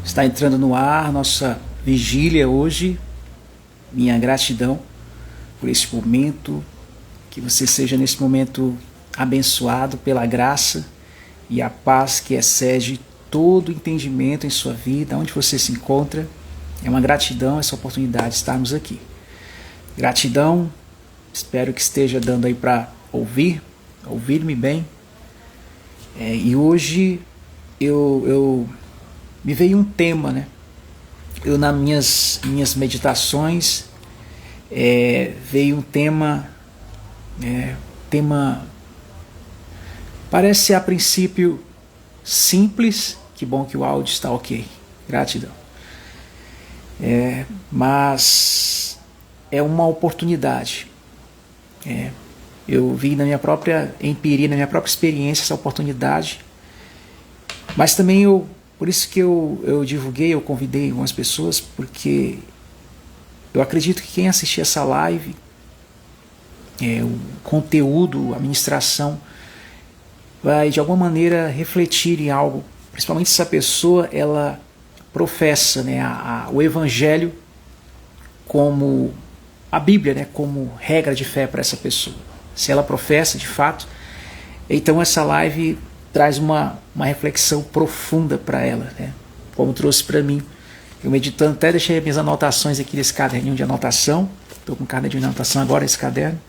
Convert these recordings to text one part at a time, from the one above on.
Está entrando no ar nossa vigília hoje. Minha gratidão por esse momento, que você seja nesse momento abençoado pela graça e a paz que excede todo entendimento em sua vida, onde você se encontra. É uma gratidão essa oportunidade de estarmos aqui. Gratidão, espero que esteja dando aí para ouvir-me bem. E hoje eu me veio um tema, né? Eu nas minhas meditações veio um tema parece a princípio simples. Que bom que o áudio está ok, gratidão. Mas é uma oportunidade. Eu vi na minha própria empiria, na minha própria experiência essa oportunidade, mas também por isso que eu divulguei, eu convidei algumas pessoas, porque eu acredito que quem assistir essa live, o conteúdo, a ministração, vai de alguma maneira refletir em algo, principalmente se essa pessoa ela professa, né, o Evangelho como a Bíblia, né, como regra de fé para essa pessoa. Se ela professa de fato, então essa live traz uma reflexão profunda para ela, né? Como trouxe para mim. Eu meditando, até deixei minhas anotações aqui nesse caderninho de anotação. Estou com um caderninho de anotação agora, esse caderno.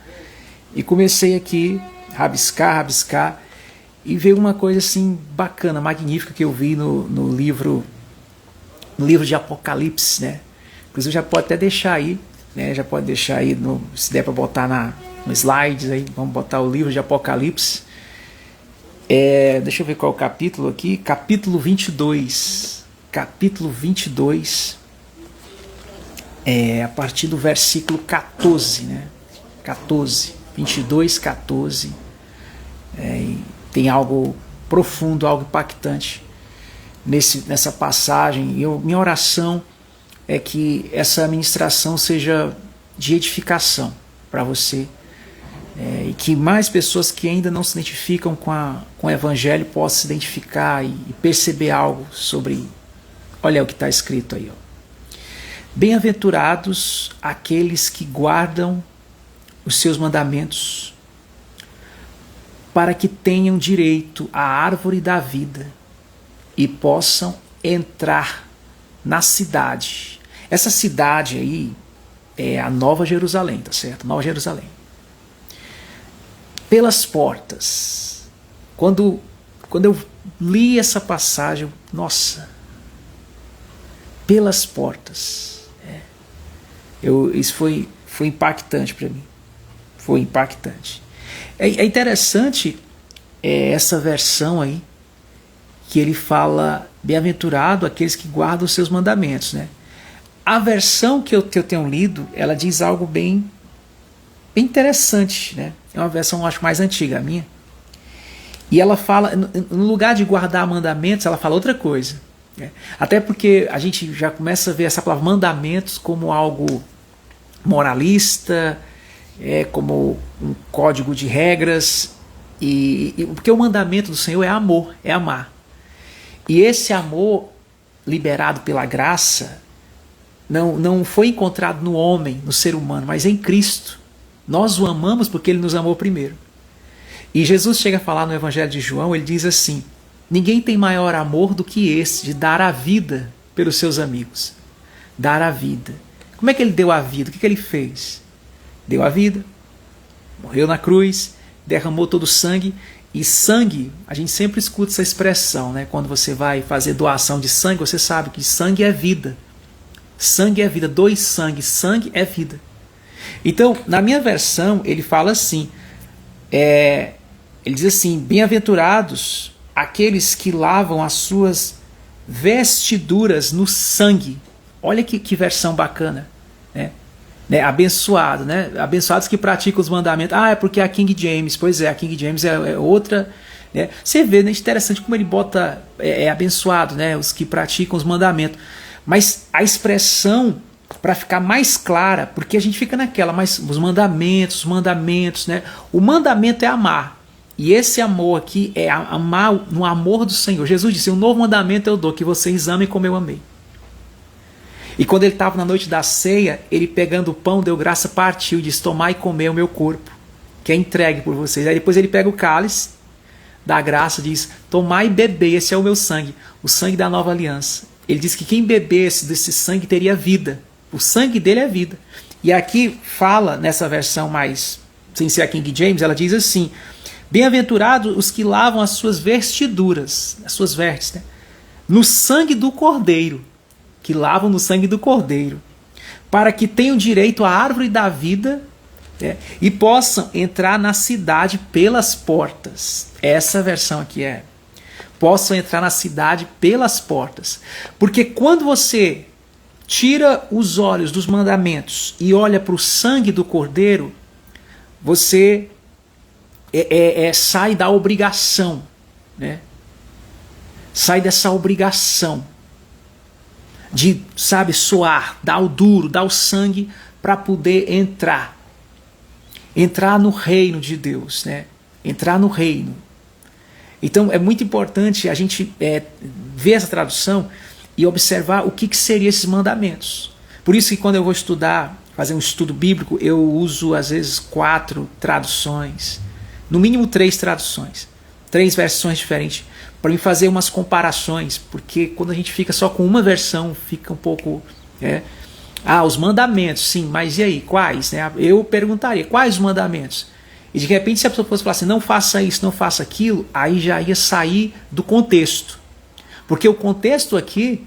E comecei aqui rabiscar, e veio uma coisa assim bacana, magnífica, que eu vi no livro de Apocalipse, né? Inclusive já pode até deixar aí, né? Já pode deixar aí, se der para botar no slides aí, vamos botar o livro de Apocalipse. Deixa eu ver qual é o capítulo aqui. Capítulo 22. Capítulo 22. A partir do versículo 14, né? 14. 22, 14. Tem algo profundo, algo impactante nessa passagem. Minha oração é que essa ministração seja de edificação para você. E que mais pessoas que ainda não se identificam com o Evangelho possam se identificar e perceber algo sobre... Olha o que está escrito aí. Bem-aventurados aqueles que guardam os seus mandamentos, para que tenham direito à árvore da vida e possam entrar na cidade. Essa cidade aí é a Nova Jerusalém, tá certo? Nova Jerusalém. Pelas portas. Quando eu li essa passagem, nossa, pelas portas. Isso foi impactante para mim. Foi impactante. É interessante essa versão aí, que ele fala, bem-aventurado aqueles que guardam os seus mandamentos, né? A versão que eu tenho lido, ela diz algo bem interessante, né? É uma versão, acho, mais antiga, a minha. E ela fala, no lugar de guardar mandamentos, ela fala outra coisa, né? Até porque a gente já começa a ver essa palavra mandamentos como algo moralista, como um código de regras, porque o mandamento do Senhor é amor, é amar. E esse amor liberado pela graça não foi encontrado no homem, no ser humano, mas em Cristo. Nós o amamos porque ele nos amou primeiro. E Jesus chega a falar no Evangelho de João, ele diz assim: ninguém tem maior amor do que esse, de dar a vida pelos seus amigos. Dar a vida. Como é que ele deu a vida? O que ele fez? Deu a vida, morreu na cruz, derramou todo o sangue. E sangue, a gente sempre escuta essa expressão, né? Quando você vai fazer doação de sangue, você sabe que sangue é vida. Sangue é vida, dois sangue, sangue é vida. Então, na minha versão, ele fala assim, ele diz assim, bem-aventurados aqueles que lavam as suas vestiduras no sangue. Olha que versão bacana, né? Abençoado, né? Abençoados que praticam os mandamentos. É porque a King James, pois é, a King James é outra, né? Você vê, né? Interessante como ele bota abençoado, né? Os que praticam os mandamentos. Mas a expressão, para ficar mais clara, porque a gente fica naquela, mas os mandamentos, né? O mandamento é amar. E esse amor aqui é amar no amor do Senhor. Jesus disse, um novo mandamento eu dou, que vocês amem como eu amei. E quando ele estava na noite da ceia, ele pegando o pão, deu graça, partiu e disse, tomai e comei o meu corpo, que é entregue por vocês. Aí depois ele pega o cálice da graça, diz, tomai e bebei, esse é o meu sangue, o sangue da nova aliança. Ele diz que quem bebesse desse sangue teria vida. O sangue dele é vida. E aqui fala, nessa versão mais, sem ser a King James, ela diz assim, bem-aventurados os que lavam as suas vestiduras, as suas vestes, né? No sangue do Cordeiro, que lavam no sangue do Cordeiro, para que tenham direito à árvore da vida, né? E possam entrar na cidade pelas portas. Essa versão aqui é, possam entrar na cidade pelas portas. Porque quando você tira os olhos dos mandamentos e olha para o sangue do Cordeiro, você sai da obrigação, né? Sai dessa obrigação de, sabe, suar, dar o duro, dar o sangue para poder entrar no reino de Deus, né? Entrar no reino. Então é muito importante a gente ver essa tradução e observar o que seriam esses mandamentos. Por isso que quando eu vou estudar, fazer um estudo bíblico, eu uso às vezes 4 traduções, no mínimo 3 traduções, 3 versões diferentes, para mim fazer umas comparações, porque quando a gente fica só com uma versão, fica um pouco... os mandamentos, sim, mas e aí, quais? Né? Eu perguntaria, quais os mandamentos? E de repente, se a pessoa fosse falar assim, não faça isso, não faça aquilo, aí já ia sair do contexto. Porque o contexto aqui,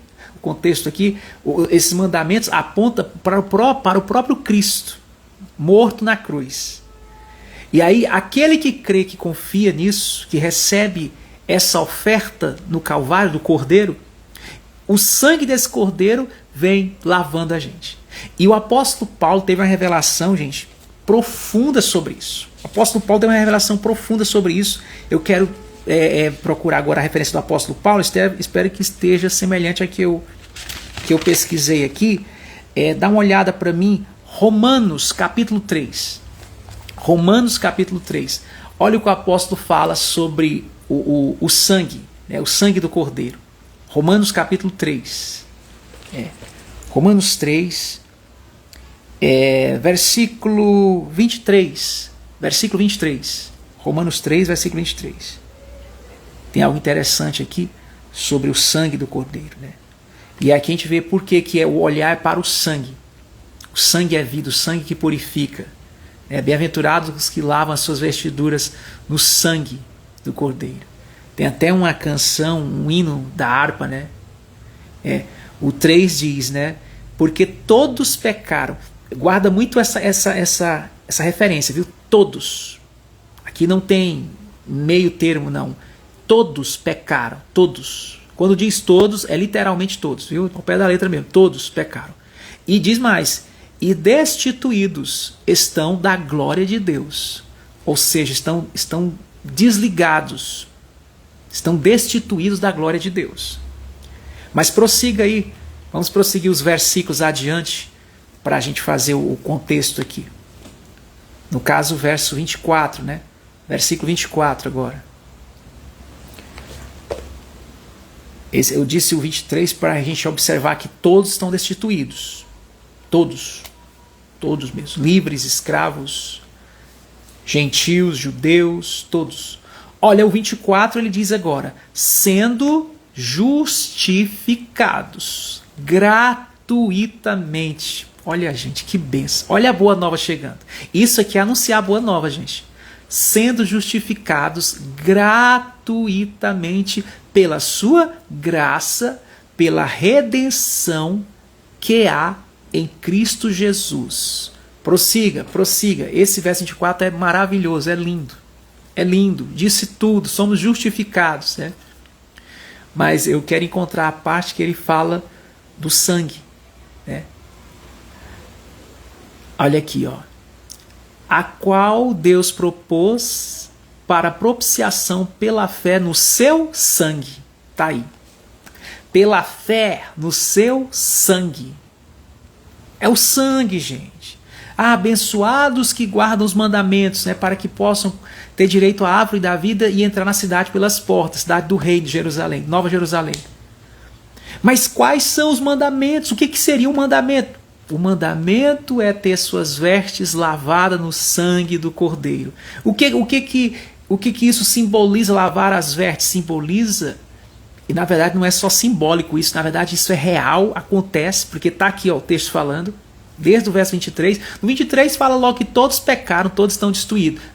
esses mandamentos apontam para o próprio Cristo, morto na cruz. E aí, aquele que crê, que confia nisso, que recebe essa oferta no Calvário do Cordeiro, o sangue desse Cordeiro vem lavando a gente. E o apóstolo Paulo teve uma revelação, gente, profunda sobre isso. O apóstolo Paulo teve uma revelação profunda sobre isso. Eu quero procurar agora a referência do apóstolo Paulo, espero que esteja semelhante a que eu pesquisei aqui. Dá uma olhada para mim, Romanos capítulo 3. Romanos capítulo 3. Olha o que o apóstolo fala sobre o sangue, né, o sangue do Cordeiro. Romanos capítulo 3. Romanos 3, versículo 23. Versículo 23. Romanos 3, versículo 23. Tem algo interessante aqui sobre o sangue do Cordeiro, né? E aqui a gente vê por que é o olhar para o sangue. O sangue é vida, o sangue que purifica. Bem-aventurados os que lavam as suas vestiduras no sangue do Cordeiro. Tem até uma canção, um hino da harpa, né? O 3 diz, né? Porque todos pecaram. Guarda muito essa referência, viu? Todos. Aqui não tem meio termo, não. Todos pecaram, todos. Quando diz todos, é literalmente todos, viu? Ao pé da letra mesmo, todos pecaram. E diz mais, e destituídos estão da glória de Deus. Ou seja, estão desligados, estão destituídos da glória de Deus. Mas prossiga aí, vamos prosseguir os versículos adiante, para a gente fazer o contexto aqui. No caso, o verso 24, né? Versículo 24 agora. Eu disse o 23 para a gente observar que todos estão destituídos. Todos. Todos mesmo. Livres, escravos, gentios, judeus, todos. Olha, o 24 ele diz agora, sendo justificados gratuitamente. Olha, gente, que bênção. Olha a boa nova chegando. Isso aqui é anunciar a boa nova, gente. Sendo justificados gratuitamente pela sua graça, pela redenção que há em Cristo Jesus. Prossiga, prossiga. Esse verso 24 é maravilhoso, é lindo. É lindo, disse tudo, somos justificados, né? Mas eu quero encontrar a parte que ele fala do sangue, né? Olha aqui, ó. A qual Deus propôs para propiciação pela fé no seu sangue. Tá aí. Pela fé no seu sangue. É o sangue, gente. abençoados que guardam os mandamentos, né, para que possam ter direito à árvore da vida e entrar na cidade pelas portas, cidade do rei de Jerusalém, Nova Jerusalém. Mas quais são os mandamentos? O que seria um mandamento? O mandamento é ter suas vestes lavadas no sangue do Cordeiro. O que isso simboliza, lavar as vestes? Simboliza, e na verdade não é só simbólico isso, na verdade isso é real, acontece, porque está aqui ó, o texto falando, desde o verso 23. No 23 fala logo que todos pecaram, todos estão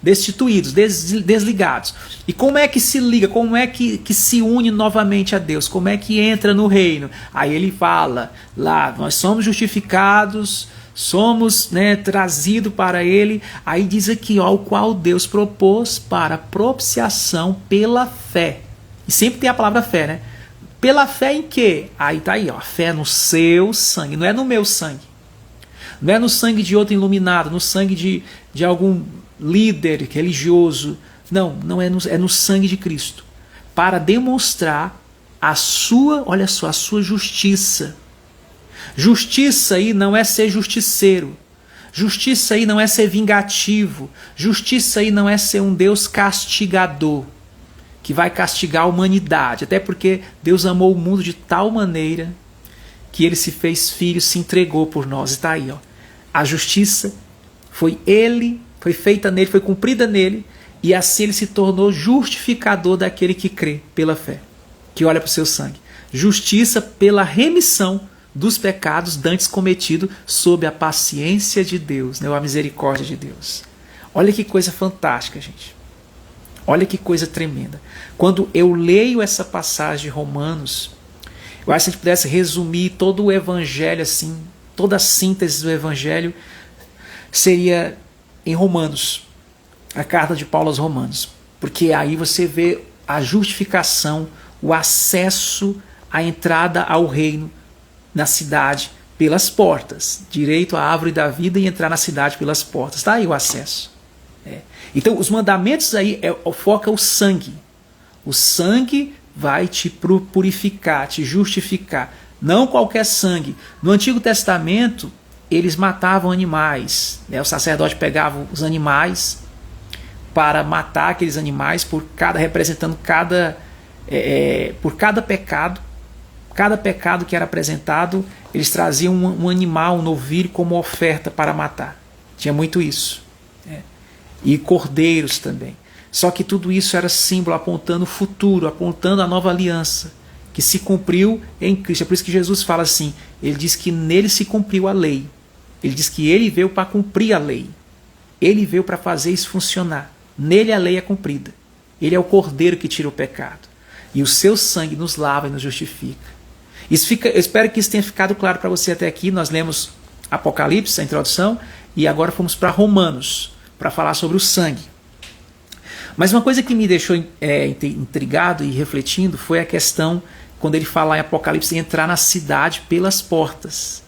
destituídos, desligados. E como é que se liga, como é que se une novamente a Deus, como é que entra no reino? Aí ele fala lá, nós somos justificados, somos, né, trazidos para ele. Aí diz aqui, ó, o qual Deus propôs para propiciação pela fé. E sempre tem a palavra fé, né? Pela fé em quê? Aí tá aí, ó, a fé no seu sangue, não é no meu sangue. Não é no sangue de outro iluminado, no sangue de algum líder religioso. Não é no sangue de Cristo. Para demonstrar a sua, olha só, a sua justiça. Justiça aí não é ser justiceiro. Justiça aí não é ser vingativo. Justiça aí não é ser um Deus castigador, que vai castigar a humanidade. Até porque Deus amou o mundo de tal maneira que ele se fez filho, se entregou por nós. E está aí, ó. A justiça foi feita nele, foi cumprida nele, e assim ele se tornou justificador daquele que crê pela fé, que olha para o seu sangue. Justiça pela remissão dos pecados dantes cometidos sob a paciência de Deus, né, a misericórdia de Deus. Olha que coisa fantástica, gente. Olha que coisa tremenda. Quando eu leio essa passagem de Romanos, eu acho que se a gente pudesse resumir todo o evangelho, assim, toda a síntese do evangelho seria em Romanos, a carta de Paulo aos Romanos, porque aí você vê a justificação, o acesso, a entrada ao reino na cidade pelas portas, direito à árvore da vida e entrar na cidade pelas portas, está aí o acesso. Então os mandamentos aí foca o sangue. O sangue vai te purificar, te justificar. Não qualquer sangue. No Antigo Testamento, eles matavam animais. Né? O sacerdote pegava os animais para matar aqueles animais, representando por cada pecado. Cada pecado que era apresentado, eles traziam um animal, um novilho, como oferta para matar. Tinha muito isso. E cordeiros também. Só que tudo isso era símbolo apontando o futuro, apontando a nova aliança, que se cumpriu em Cristo. É por isso que Jesus fala assim, ele diz que nele se cumpriu a lei. Ele diz que ele veio para cumprir a lei. Ele veio para fazer isso funcionar. Nele a lei é cumprida. Ele é o cordeiro que tira o pecado. E o seu sangue nos lava e nos justifica. Eu espero que isso tenha ficado claro para você até aqui. Nós lemos Apocalipse, a introdução, e agora fomos para Romanos, para falar sobre o sangue. Mas uma coisa que me deixou intrigado e refletindo foi a questão, quando ele fala em Apocalipse, entrar na cidade pelas portas.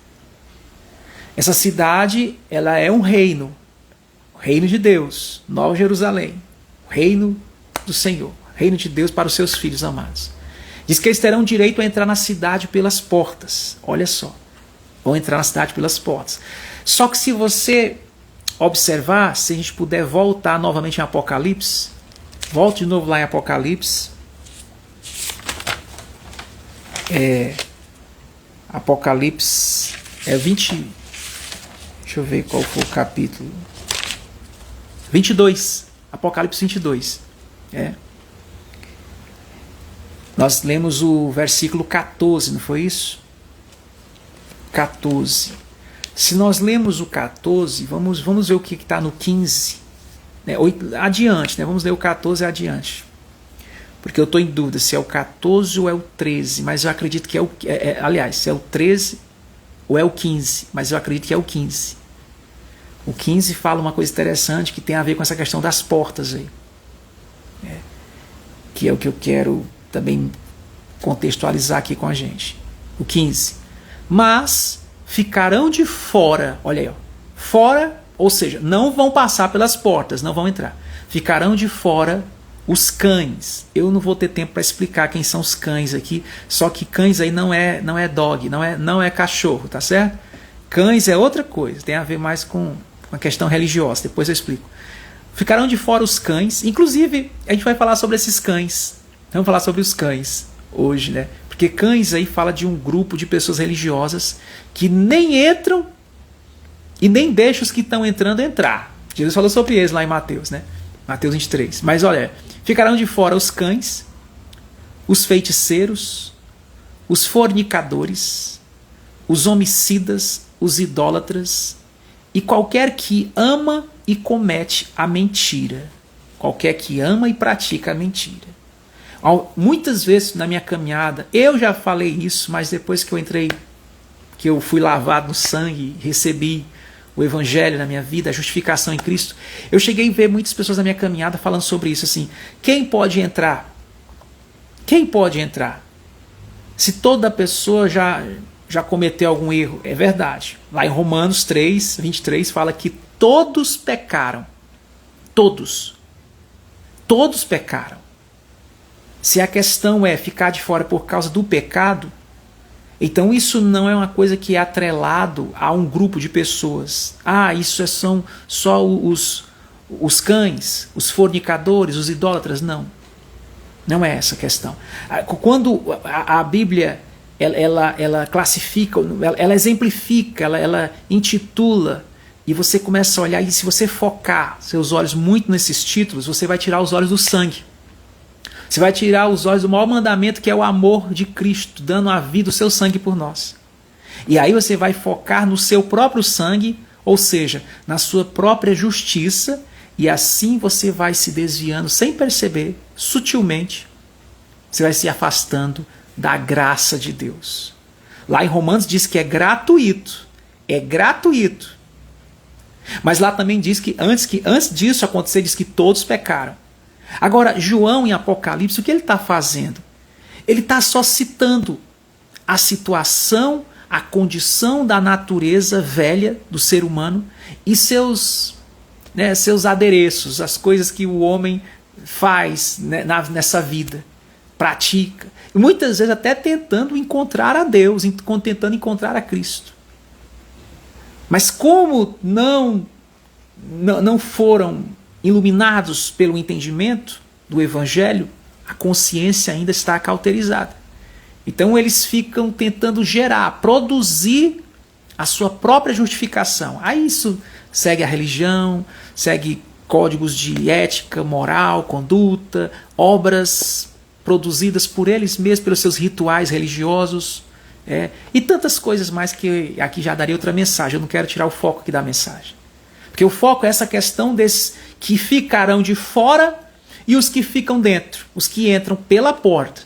Essa cidade, ela é um reino, o reino de Deus, Nova Jerusalém, o reino do Senhor, o reino de Deus para os seus filhos amados. Diz que eles terão direito a entrar na cidade pelas portas. Olha só, vão entrar na cidade pelas portas. Só que se você observar, se a gente puder voltar novamente em Apocalipse, volte de novo lá em Apocalipse. Apocalipse 20. Deixa eu ver qual foi o capítulo. 22. Apocalipse 22. Nós lemos o versículo 14, não foi isso? 14. Se nós lemos o 14, vamos ver o que está no 15. Adiante, né? Vamos ler o 14 adiante. Porque eu estou em dúvida se é o 14 ou é o 13, mas eu acredito que aliás, se é o 13 ou é o 15, mas eu acredito que é o 15. O 15 fala uma coisa interessante que tem a ver com essa questão das portas aí. Que é o que eu quero também contextualizar aqui com a gente. O 15. Mas ficarão de fora, olha aí, ó, fora, ou seja, não vão passar pelas portas, não vão entrar. Ficarão de fora os cães. Eu não vou ter tempo para explicar quem são os cães aqui, só que cães aí não é dog, não é cachorro, tá certo? Cães é outra coisa, tem a ver mais com uma questão religiosa, depois eu explico. Ficarão de fora os cães, inclusive a gente vai falar sobre esses cães. Vamos falar sobre os cães hoje, né? Porque cães aí fala de um grupo de pessoas religiosas que nem entram e nem deixam os que estão entrando entrar. Jesus falou sobre eles lá em Mateus, né? Mateus 23. Mas olha, ficarão de fora os cães, os feiticeiros, os fornicadores, os homicidas, os idólatras e qualquer que ama e comete a mentira. Qualquer que ama e pratica a mentira. Muitas vezes na minha caminhada, eu já falei isso, mas depois que eu entrei, que eu fui lavado no sangue, recebi o evangelho na minha vida, a justificação em Cristo, eu cheguei a ver muitas pessoas na minha caminhada falando sobre isso, assim, quem pode entrar? Quem pode entrar? Se toda pessoa já cometeu algum erro, é verdade. Lá em Romanos 3, 23, fala que todos pecaram. Todos. Todos pecaram. Se a questão é ficar de fora por causa do pecado, então isso não é uma coisa que é atrelado a um grupo de pessoas. Isso são só os cães, os fornicadores, os idólatras. Não. Não é essa a questão. Quando a Bíblia ela classifica, ela exemplifica, ela intitula, e você começa a olhar, e se você focar seus olhos muito nesses títulos, você vai tirar os olhos do sangue. Você vai tirar os olhos do maior mandamento, que é o amor de Cristo, dando a vida, o seu sangue por nós. E aí você vai focar no seu próprio sangue, ou seja, na sua própria justiça, e assim você vai se desviando sem perceber, sutilmente, você vai se afastando da graça de Deus. Lá em Romanos diz que é gratuito. É gratuito. Mas lá também diz que antes disso acontecer, diz que todos pecaram. Agora, João em Apocalipse, o que ele está fazendo? Ele está só citando a situação, a condição da natureza velha do ser humano e seus adereços, as coisas que o homem faz, né, nessa vida, pratica. E muitas vezes até tentando encontrar a Deus, tentando encontrar a Cristo. Mas como não foram iluminados pelo entendimento do Evangelho, a consciência ainda está cauterizada. Então eles ficam tentando produzir a sua própria justificação. Aí isso segue a religião, segue códigos de ética, moral, conduta, obras produzidas por eles mesmos, pelos seus rituais religiosos, e tantas coisas mais que aqui já daria outra mensagem. Eu não quero tirar o foco aqui da mensagem. Porque o foco é essa questão desses que ficarão de fora e os que ficam dentro, os que entram pela porta.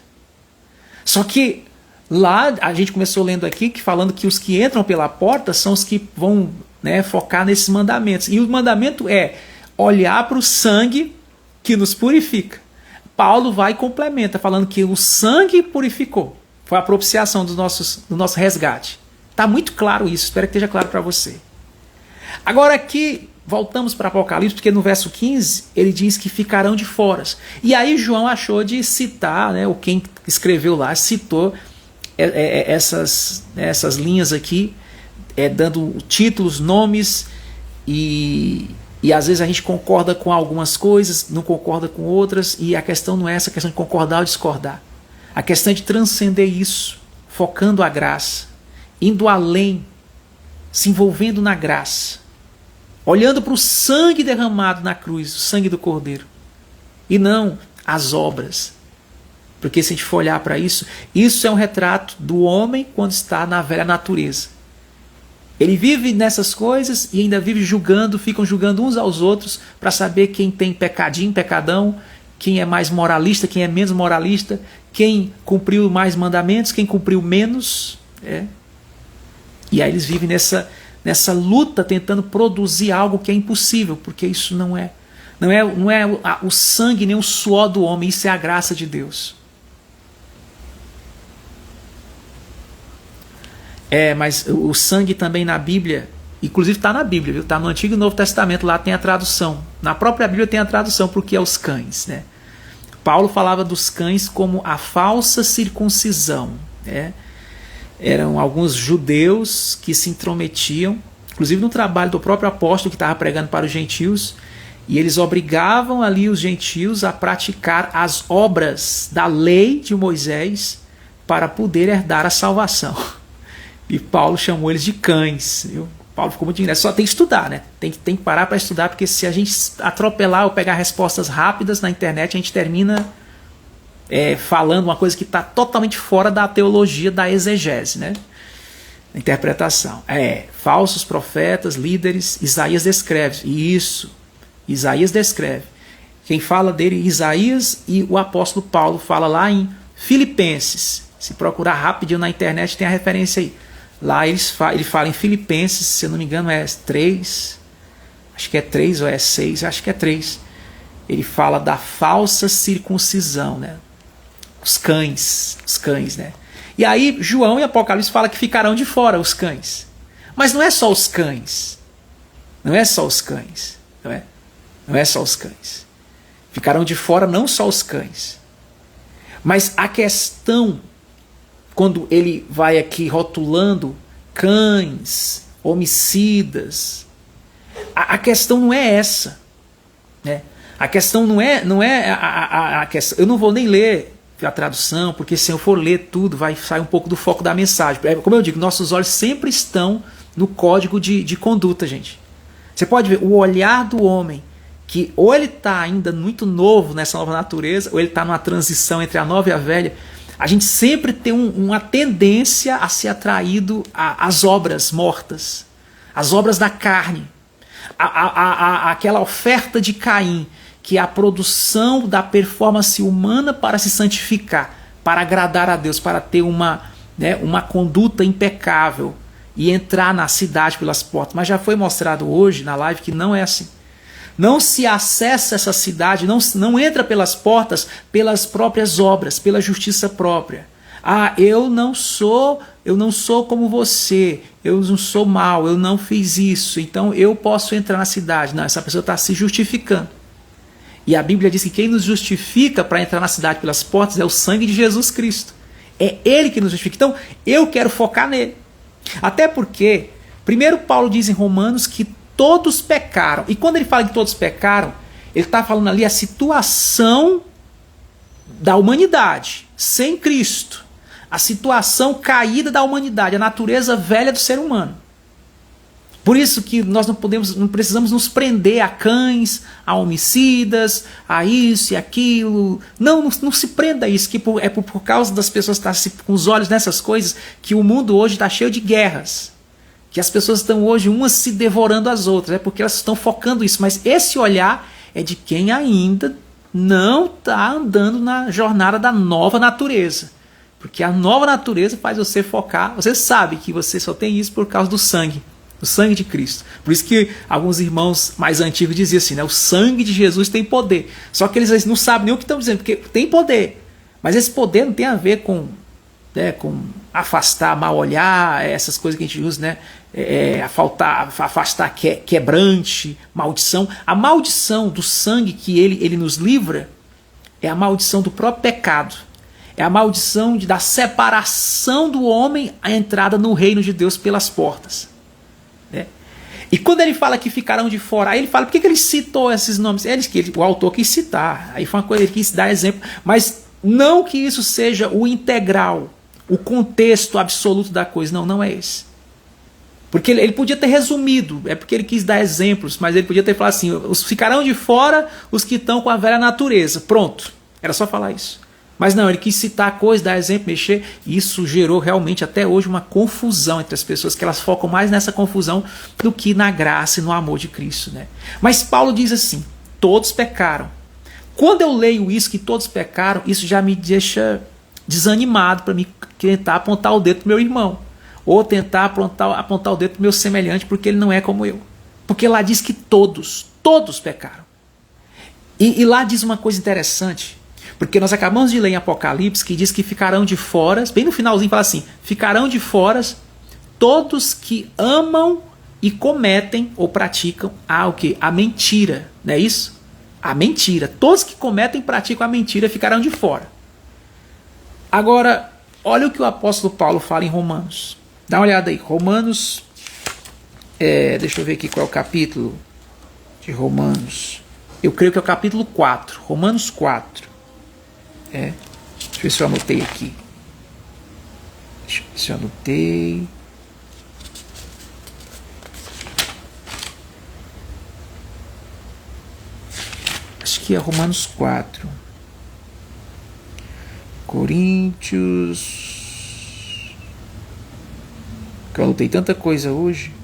Só que lá a gente começou lendo aqui falando que os que entram pela porta são os que vão, né, focar nesses mandamentos. E o mandamento é olhar para o sangue que nos purifica. Paulo vai e complementa, falando que o sangue purificou. Foi a propiciação do nosso resgate. Está muito claro isso, espero que esteja claro para você. Agora aqui, voltamos para Apocalipse, porque no verso 15 ele diz que ficarão de fora. E aí João achou de citar, né, ou quem escreveu lá, citou essas linhas aqui, dando títulos, nomes, e às vezes a gente concorda com algumas coisas, não concorda com outras, e a questão não é essa questão de concordar ou discordar. A questão é de transcender isso, focando a graça, indo além, se envolvendo na graça, olhando para o sangue derramado na cruz, o sangue do Cordeiro, e não as obras. Porque se a gente for olhar para isso, isso é um retrato do homem quando está na velha natureza. Ele vive nessas coisas e ainda vive julgando, ficam julgando uns aos outros para saber quem tem pecadinho, pecadão, quem é mais moralista, quem é menos moralista, quem cumpriu mais mandamentos, quem cumpriu menos. E aí eles vivem nessa luta tentando produzir algo que é impossível, porque isso não é o sangue nem o suor do homem, isso é a graça de Deus. Mas o sangue também na Bíblia, inclusive está na Bíblia, viu? Está no Antigo e Novo Testamento, lá tem a tradução. Na própria Bíblia tem a tradução para o que é os cães, né? Paulo falava dos cães como a falsa circuncisão, né? Eram alguns judeus que se intrometiam, inclusive no trabalho do próprio apóstolo que estava pregando para os gentios, e eles obrigavam ali os gentios a praticar as obras da lei de Moisés para poder herdar a salvação. E Paulo chamou eles de cães, viu? Paulo ficou muito indignado. Só tem que estudar, né? Tem que parar para estudar, porque se a gente atropelar ou pegar respostas rápidas na internet, a gente termina falando uma coisa que está totalmente fora da teologia da exegese, né? Interpretação. Falsos profetas, líderes, Isaías descreve. Isso, Isaías descreve. Quem fala dele é Isaías, e o apóstolo Paulo fala lá em Filipenses. Se procurar rapidinho na internet, tem a referência aí. Lá ele fala em Filipenses, se eu não me engano é 3, acho que é 3 ou é 6, acho que é 3. Ele fala da falsa circuncisão, né? Os cães, né? E aí João em Apocalipse fala que ficarão de fora os cães. Mas não é só os cães. Não é só os cães. Não é só os cães. Ficarão de fora não só os cães. Mas a questão, quando ele vai aqui rotulando cães, homicidas, a questão não é essa, né? A questão não é a questão. Eu não vou nem ler a tradução, porque se eu for ler tudo, vai sair um pouco do foco da mensagem. Como eu digo, nossos olhos sempre estão no código de conduta, gente. Você pode ver o olhar do homem, que ou ele está ainda muito novo nessa nova natureza, ou ele está numa transição entre a nova e a velha. A gente sempre tem uma tendência a ser atraído às obras mortas, às obras da carne, aquela oferta de Caim, que é a produção da performance humana para se santificar, para agradar a Deus, para ter uma conduta impecável e entrar na cidade pelas portas. Mas já foi mostrado hoje na live que não é assim. Não se acessa essa cidade, não entra pelas portas pelas próprias obras, pela justiça própria. Eu não sou como você, eu não sou mau, eu não fiz isso, então eu posso entrar na cidade. Não, essa pessoa está se justificando. E a Bíblia diz que quem nos justifica para entrar na cidade pelas portas é o sangue de Jesus Cristo. É Ele que nos justifica. Então eu quero focar nele. Até porque, primeiro Paulo diz em Romanos que todos pecaram. E quando ele fala que todos pecaram, ele está falando ali a situação da humanidade sem Cristo. A situação caída da humanidade, a natureza velha do ser humano. Por isso que nós não precisamos nos prender a cães, a homicidas, a isso e aquilo. Não se prenda a isso, que é por causa das pessoas estarem com os olhos nessas coisas que o mundo hoje está cheio de guerras. Que as pessoas estão hoje umas se devorando as outras, porque elas estão focando isso. Mas esse olhar é de quem ainda não está andando na jornada da nova natureza. Porque a nova natureza faz você focar. Você sabe que você só tem isso por causa do sangue de Cristo. Por isso que alguns irmãos mais antigos diziam assim, né? O sangue de Jesus tem poder. Só que eles não sabem nem o que estão dizendo, porque tem poder. Mas esse poder não tem a ver com afastar, mal olhar, essas coisas que a gente usa, né? Afastar quebrante, maldição. A maldição do sangue que ele nos livra é a maldição do próprio pecado. É a maldição da separação do homem à entrada no reino de Deus pelas portas. Né? E quando ele fala que ficarão de fora, aí ele fala, por que ele citou esses nomes? O autor quis citar, aí foi uma coisa, ele quis dar exemplo, mas não que isso seja o integral, o contexto absoluto da coisa, não é esse. Porque ele podia ter resumido, é porque ele quis dar exemplos, mas ele podia ter falado assim, ficarão de fora os que estão com a velha natureza, pronto, era só falar isso. Mas não, ele quis citar a coisa, dar exemplo, mexer, e isso gerou realmente até hoje uma confusão entre as pessoas, que elas focam mais nessa confusão do que na graça e no amor de Cristo. Né? Mas Paulo diz assim, todos pecaram. Quando eu leio isso, que todos pecaram, isso já me deixa desanimado para me tentar apontar o dedo para o meu irmão, ou tentar apontar o dedo para o meu semelhante, porque ele não é como eu. Porque lá diz que todos pecaram. E lá diz uma coisa interessante, porque nós acabamos de ler em Apocalipse que diz que ficarão de fora, bem no finalzinho fala assim, ficarão de fora todos que amam e cometem ou praticam a mentira, não é isso? A mentira. Todos que cometem e praticam a mentira ficarão de fora. Agora, olha o que o apóstolo Paulo fala em Romanos. Dá uma olhada aí, Romanos Deixa eu ver aqui qual é o capítulo de Romanos. Eu creio que é o capítulo 4. Romanos 4. Deixa eu ver se eu anotei aqui. Deixa eu ver se eu anotei. Acho que é Romanos 4. Coríntios. Que eu anotei tanta coisa hoje.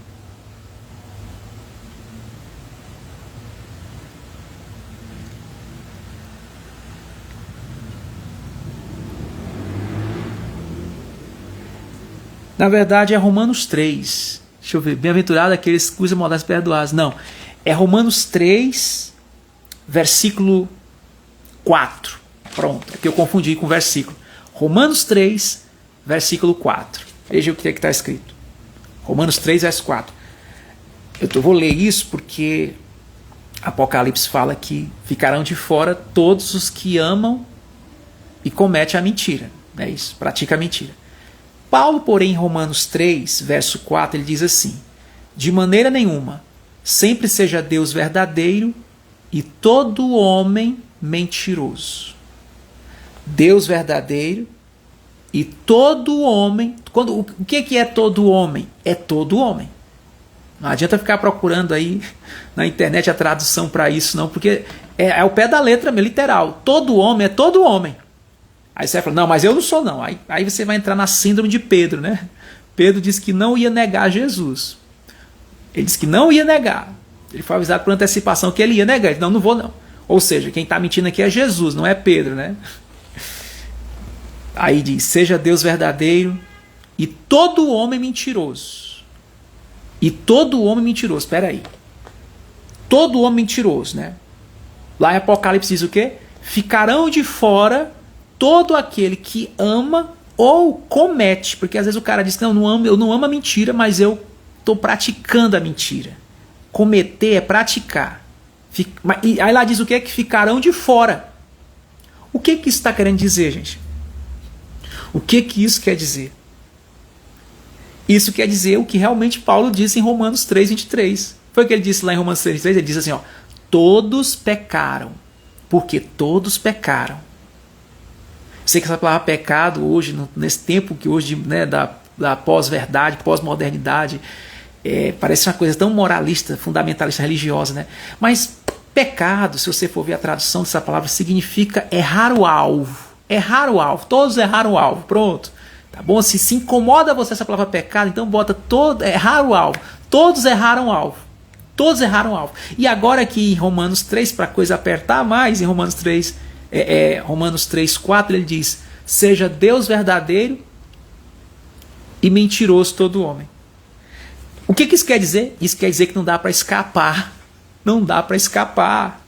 Na verdade é Romanos 3. Deixa eu ver. Bem-aventurado aqueles cujas maldades perdoadas. Não. É Romanos 3, versículo 4. Pronto. Aqui eu confundi com o versículo. Romanos 3, versículo 4. Veja o que está escrito. Romanos 3, verso 4. Eu vou ler isso porque Apocalipse fala que ficarão de fora todos os que amam e cometem a mentira. É isso, pratica a mentira. Paulo, porém, em Romanos 3, verso 4, ele diz assim: de maneira nenhuma, sempre seja Deus verdadeiro e todo homem mentiroso. Deus verdadeiro e todo homem. O que é todo homem? É todo homem. Não adianta ficar procurando aí na internet a tradução para isso, não, porque é o pé da letra, literal. Todo homem é todo homem. Aí você vai falar, não, mas eu não sou não. Aí você vai entrar na síndrome de Pedro, né? Pedro disse que não ia negar Jesus. Ele disse que não ia negar. Ele foi avisado por antecipação que ele ia negar. Ele disse, não vou não. Ou seja, quem está mentindo aqui é Jesus, não é Pedro, né? Aí diz, seja Deus verdadeiro e todo homem mentiroso. E todo homem mentiroso, espera aí. Todo homem mentiroso, né? Lá em Apocalipse diz o quê? Ficarão de fora todo aquele que ama ou comete, porque às vezes o cara diz que eu não amo a mentira, mas eu estou praticando a mentira. Cometer é praticar. E aí lá diz o que? Que ficarão de fora. O que isso está querendo dizer, gente? O que isso quer dizer? Isso quer dizer o que realmente Paulo disse em Romanos 3, 23. Foi o que ele disse lá em Romanos 3, 23. Ele diz assim, ó, todos pecaram, porque todos pecaram. Sei que essa palavra pecado hoje, nesse tempo que hoje, né, da pós-verdade, pós-modernidade, parece uma coisa tão moralista, fundamentalista, religiosa, né? Mas pecado, se você for ver a tradução dessa palavra, significa errar o alvo. Errar o alvo. Todos erraram o alvo. Pronto. Tá bom? Se incomoda você essa palavra pecado, então bota errar o alvo. Todos erraram o alvo. Todos erraram o alvo. E agora aqui em Romanos 3, para a coisa apertar mais, em Romanos 3, Romanos 3, 4, ele diz, seja Deus verdadeiro e mentiroso todo homem. O que isso quer dizer? Isso quer dizer que não dá para escapar. Não dá para escapar.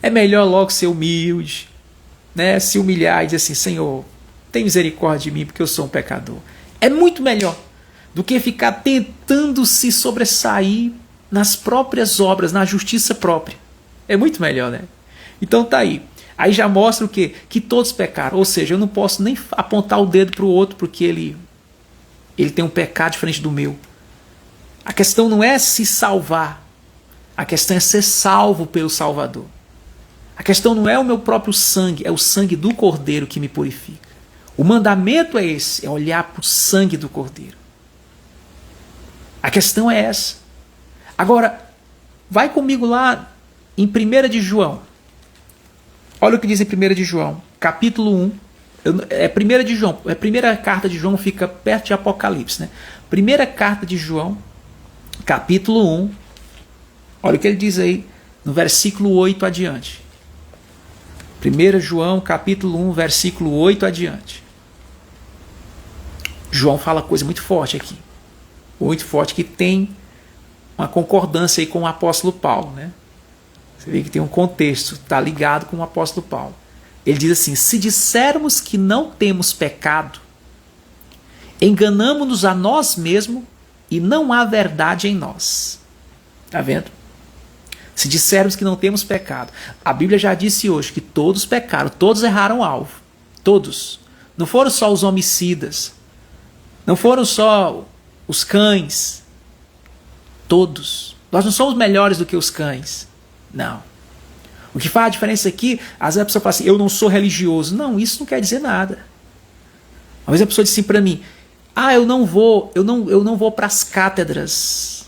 É melhor logo ser humilde, né? Se humilhar e dizer assim, Senhor, tem misericórdia de mim porque eu sou um pecador. É muito melhor do que ficar tentando se sobressair nas próprias obras, na justiça própria. É muito melhor, né? Então tá aí. Aí já mostra o quê? Que todos pecaram. Ou seja, eu não posso nem apontar o dedo para o outro porque ele tem um pecado diferente do meu. A questão não é se salvar. A questão é ser salvo pelo Salvador. A questão não é o meu próprio sangue, é o sangue do Cordeiro que me purifica. O mandamento é esse, é olhar para o sangue do Cordeiro. A questão é essa. Agora, vai comigo lá em 1 de João. Olha o que diz em 1 de João, capítulo 1. É 1 de João, a primeira carta de João fica perto de Apocalipse, né? Primeira carta de João, capítulo 1. Olha o que ele diz aí no versículo 8 adiante. 1 João, capítulo 1, versículo 8 adiante. João fala coisa muito forte aqui. Muito forte, que tem uma concordância aí com o apóstolo Paulo, né? Você vê que tem um contexto, está ligado com o apóstolo Paulo. Ele diz assim, se dissermos que não temos pecado, enganamo-nos a nós mesmos e não há verdade em nós. Está vendo? Se dissermos que não temos pecado. A Bíblia já disse hoje que todos pecaram, todos erraram o alvo. Todos. Não foram só os homicidas. Não foram só os cães. Todos. Nós não somos melhores do que os cães. Não. O que faz a diferença aqui, às vezes a pessoa fala assim, eu não sou religioso. Não, isso não quer dizer nada. Às vezes a pessoa diz assim para mim, eu não vou para as cátedras.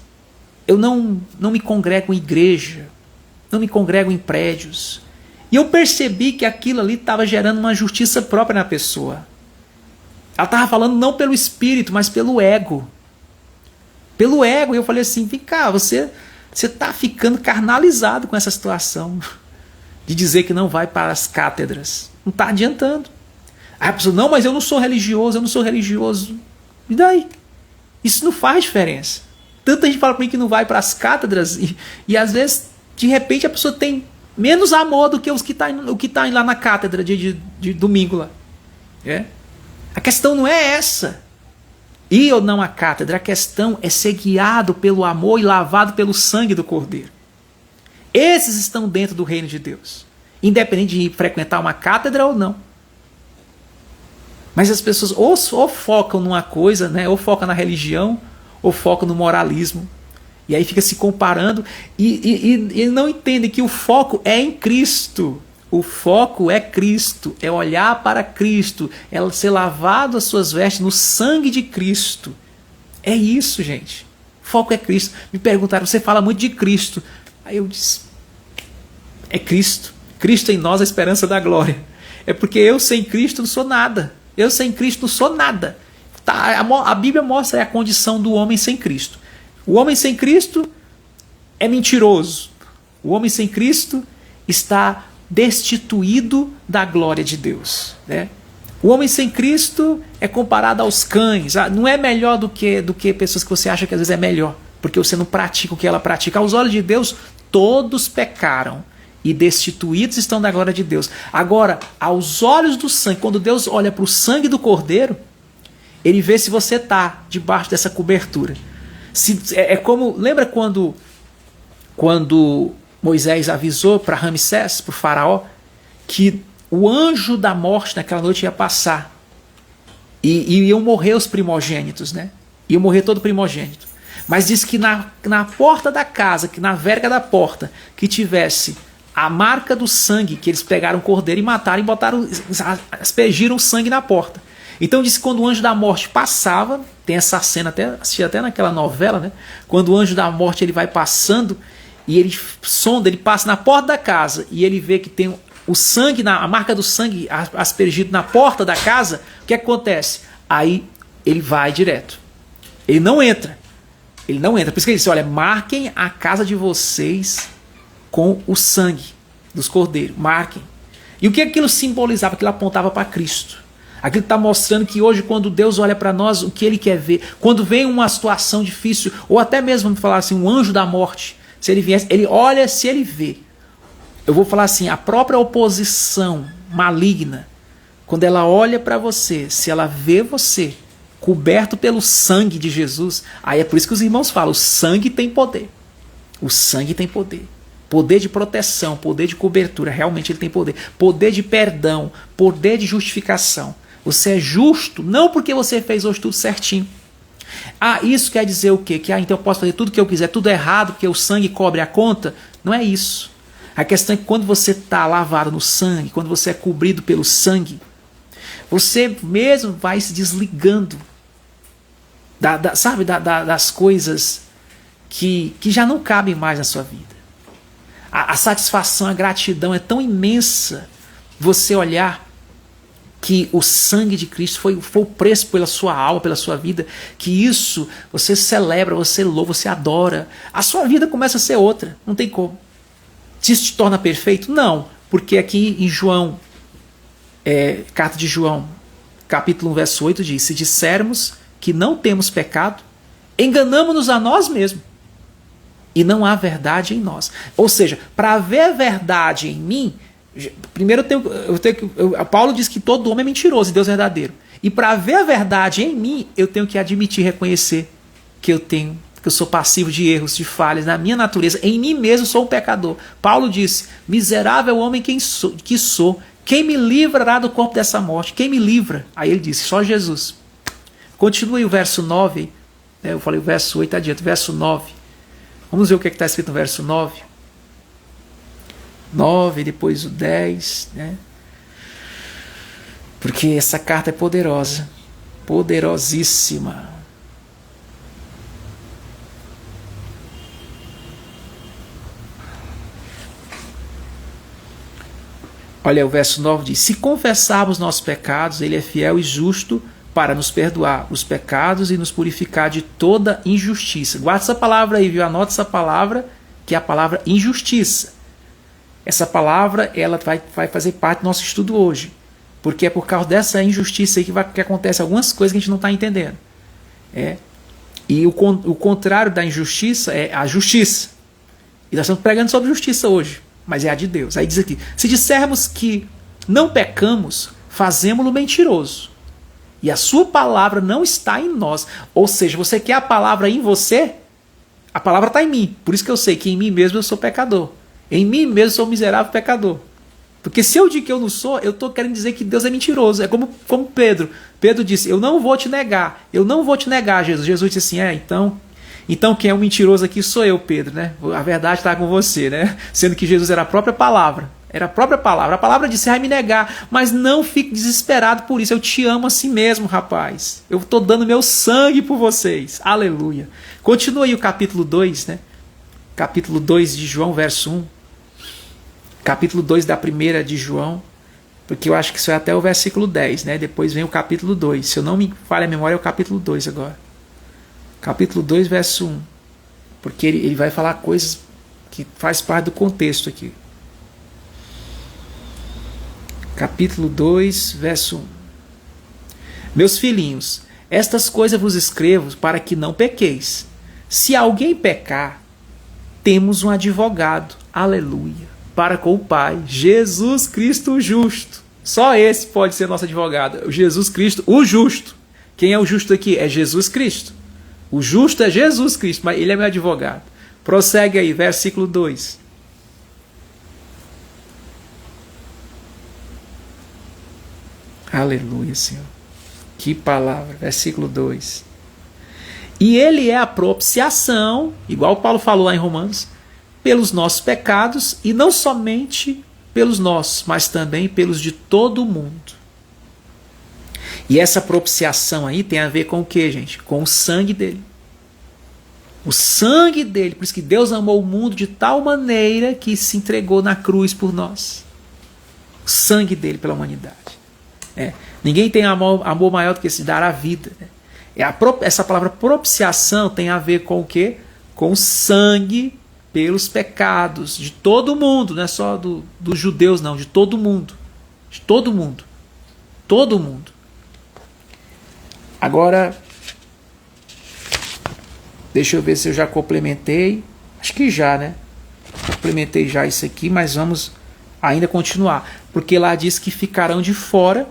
Eu não me congrego em igreja. Não me congrego em prédios. E eu percebi que aquilo ali estava gerando uma justiça própria na pessoa. Ela estava falando não pelo espírito, mas pelo ego. Pelo ego. E eu falei assim, vem cá, você está ficando carnalizado com essa situação de dizer que não vai para as cátedras. Não está adiantando. Aí a pessoa, não, mas eu não sou religioso, eu não sou religioso. E daí? Isso não faz diferença. Tanta gente fala para mim que não vai para as cátedras e às vezes, de repente, a pessoa tem menos amor do que os que tá lá na cátedra de domingo lá. A questão não é essa. Ir ou não à cátedra, a questão é ser guiado pelo amor e lavado pelo sangue do Cordeiro. Esses estão dentro do reino de Deus. Independente de frequentar uma cátedra ou não. Mas as pessoas ou focam numa coisa, né, ou focam na religião, ou focam no moralismo. E aí fica se comparando e não entendem que o foco é em Cristo. O foco é Cristo, é olhar para Cristo, é ser lavado as suas vestes no sangue de Cristo. É isso, gente. O foco é Cristo. Me perguntaram, você fala muito de Cristo. Aí eu disse, é Cristo. Cristo em nós, a esperança da glória. É porque eu sem Cristo não sou nada. Eu sem Cristo não sou nada. A Bíblia mostra a condição do homem sem Cristo. O homem sem Cristo é mentiroso. O homem sem Cristo está destituído da glória de Deus. Né? O homem sem Cristo é comparado aos cães. Não é melhor do que pessoas que você acha que às vezes é melhor, porque você não pratica o que ela pratica. Aos olhos de Deus, todos pecaram e destituídos estão da glória de Deus. Agora, aos olhos do sangue, quando Deus olha para o sangue do Cordeiro, ele vê se você está debaixo dessa cobertura. É como, lembra quando Moisés avisou para Ramsés, para o faraó, que o anjo da morte naquela noite ia passar e iam morrer os primogênitos, né? Iam morrer todo primogênito. Mas disse que na porta da casa, que na verga da porta, que tivesse a marca do sangue, que eles pegaram o cordeiro e mataram e aspergiram o sangue na porta. Então disse que quando o anjo da morte passava, tem essa cena, assisti até naquela novela, né? Quando o anjo da morte ele vai passando e ele sonda, ele passa na porta da casa e ele vê que tem o sangue, a marca do sangue aspergido na porta da casa, o que acontece? Aí ele vai direto. Ele não entra. Ele não entra. Por isso que ele disse, olha, marquem a casa de vocês com o sangue dos cordeiros. Marquem. E o que aquilo simbolizava? Aquilo apontava para Cristo. Aquilo está mostrando que hoje, quando Deus olha para nós, o que Ele quer ver, quando vem uma situação difícil, ou até mesmo, vamos falar assim, um anjo da morte, se ele viesse, ele olha, se ele vê. Eu vou falar assim, a própria oposição maligna, quando ela olha para você, se ela vê você coberto pelo sangue de Jesus, aí é por isso que os irmãos falam, o sangue tem poder. O sangue tem poder. Poder de proteção, poder de cobertura, realmente ele tem poder. Poder de perdão, poder de justificação. Você é justo, não porque você fez hoje tudo certinho. Isso quer dizer o quê? Que então eu posso fazer tudo o que eu quiser, tudo errado, porque o sangue cobre a conta? Não é isso. A questão é que quando você está lavado no sangue, quando você é cobrido pelo sangue, você mesmo vai se desligando das coisas que já não cabem mais na sua vida. A satisfação, a gratidão é tão imensa você olhar que o sangue de Cristo foi o preço pela sua alma, pela sua vida, que isso você celebra, você louva, você adora. A sua vida começa a ser outra, não tem como. Se isso te torna perfeito? Não, porque aqui em João, carta de João, capítulo 1, verso 8 diz, se dissermos que não temos pecado, enganamo-nos a nós mesmos. E não há verdade em nós. Ou seja, para haver verdade em mim, primeiro Paulo diz que todo homem é mentiroso e Deus é verdadeiro. E para haver a verdade em mim, eu tenho que admitir, reconhecer que eu sou passivo de erros, de falhas, na minha natureza. Em mim mesmo sou um pecador. Paulo disse, miserável homem que sou, quem me livrará do corpo dessa morte? Quem me livra? Aí ele disse, só Jesus. Continue o verso 9, eu falei o verso 8 adiante, verso 9. Vamos ver o que está escrito no verso 9. 9, depois o 10, né? Porque essa carta é poderosa, poderosíssima. Olha, o verso 9 diz: se confessarmos nossos pecados, ele é fiel e justo para nos perdoar os pecados e nos purificar de toda injustiça. Guarda essa palavra aí, viu? Anota essa palavra, que é a palavra injustiça. Essa palavra, ela vai fazer parte do nosso estudo hoje. Porque é por causa dessa injustiça aí que acontece algumas coisas que a gente não está entendendo. E o contrário da injustiça é a justiça. E nós estamos pregando sobre justiça hoje, mas é a de Deus. Aí diz aqui: se dissermos que não pecamos, fazemo-lo mentiroso, e a sua palavra não está em nós. Ou seja, você quer a palavra em você? A palavra está em mim. Por isso que eu sei que em mim mesmo eu sou pecador. Em mim mesmo eu sou um miserável pecador. Porque se eu digo que eu não sou, eu estou querendo dizer que Deus é mentiroso. É como Pedro. Pedro disse: eu não vou te negar. Eu não vou te negar, Jesus. Jesus disse assim: então quem é o mentiroso aqui sou eu, Pedro, né? A verdade está com você, né? Sendo que Jesus era a própria palavra. Era a própria palavra. A palavra disse: vai me negar. Mas não fique desesperado por isso. Eu te amo assim mesmo, rapaz. Eu estou dando meu sangue por vocês. Aleluia. Continua aí o capítulo 2, né? Capítulo 2 de João, verso 1. Capítulo 2 da primeira de João. Porque eu acho que isso é até o versículo 10, né? Depois vem o capítulo 2. Se eu não me falha a memória, é o capítulo 2 agora. Capítulo 2, verso 1. Porque ele vai falar coisas que faz parte do contexto aqui. Capítulo 2, verso 1. Meus filhinhos, estas coisas vos escrevo para que não pequeis. Se alguém pecar, temos um advogado, aleluia, para com o Pai, Jesus Cristo o justo. Só esse pode ser nosso advogado, Jesus Cristo o justo. Quem é o justo aqui? É Jesus Cristo. O justo é Jesus Cristo, mas ele é meu advogado. Prossegue aí, versículo 2. Aleluia, Senhor. Que palavra. Versículo 2. E ele é a propiciação, igual Paulo falou lá em Romanos, pelos nossos pecados, e não somente pelos nossos, mas também pelos de todo o mundo. E essa propiciação aí tem a ver com o que, gente? Com o sangue dele. O sangue dele. Por isso que Deus amou o mundo de tal maneira que se entregou na cruz por nós. O sangue dele pela humanidade. Ninguém tem amor maior do que esse dar a vida. Essa palavra propiciação tem a ver com o quê? Com o sangue pelos pecados de todo mundo. Não é só dos judeus, não. De todo mundo. De todo mundo. Todo mundo. Agora, deixa eu ver se eu já complementei. Acho que já, né? Complementei já isso aqui, mas vamos ainda continuar. Porque lá diz que ficarão de fora.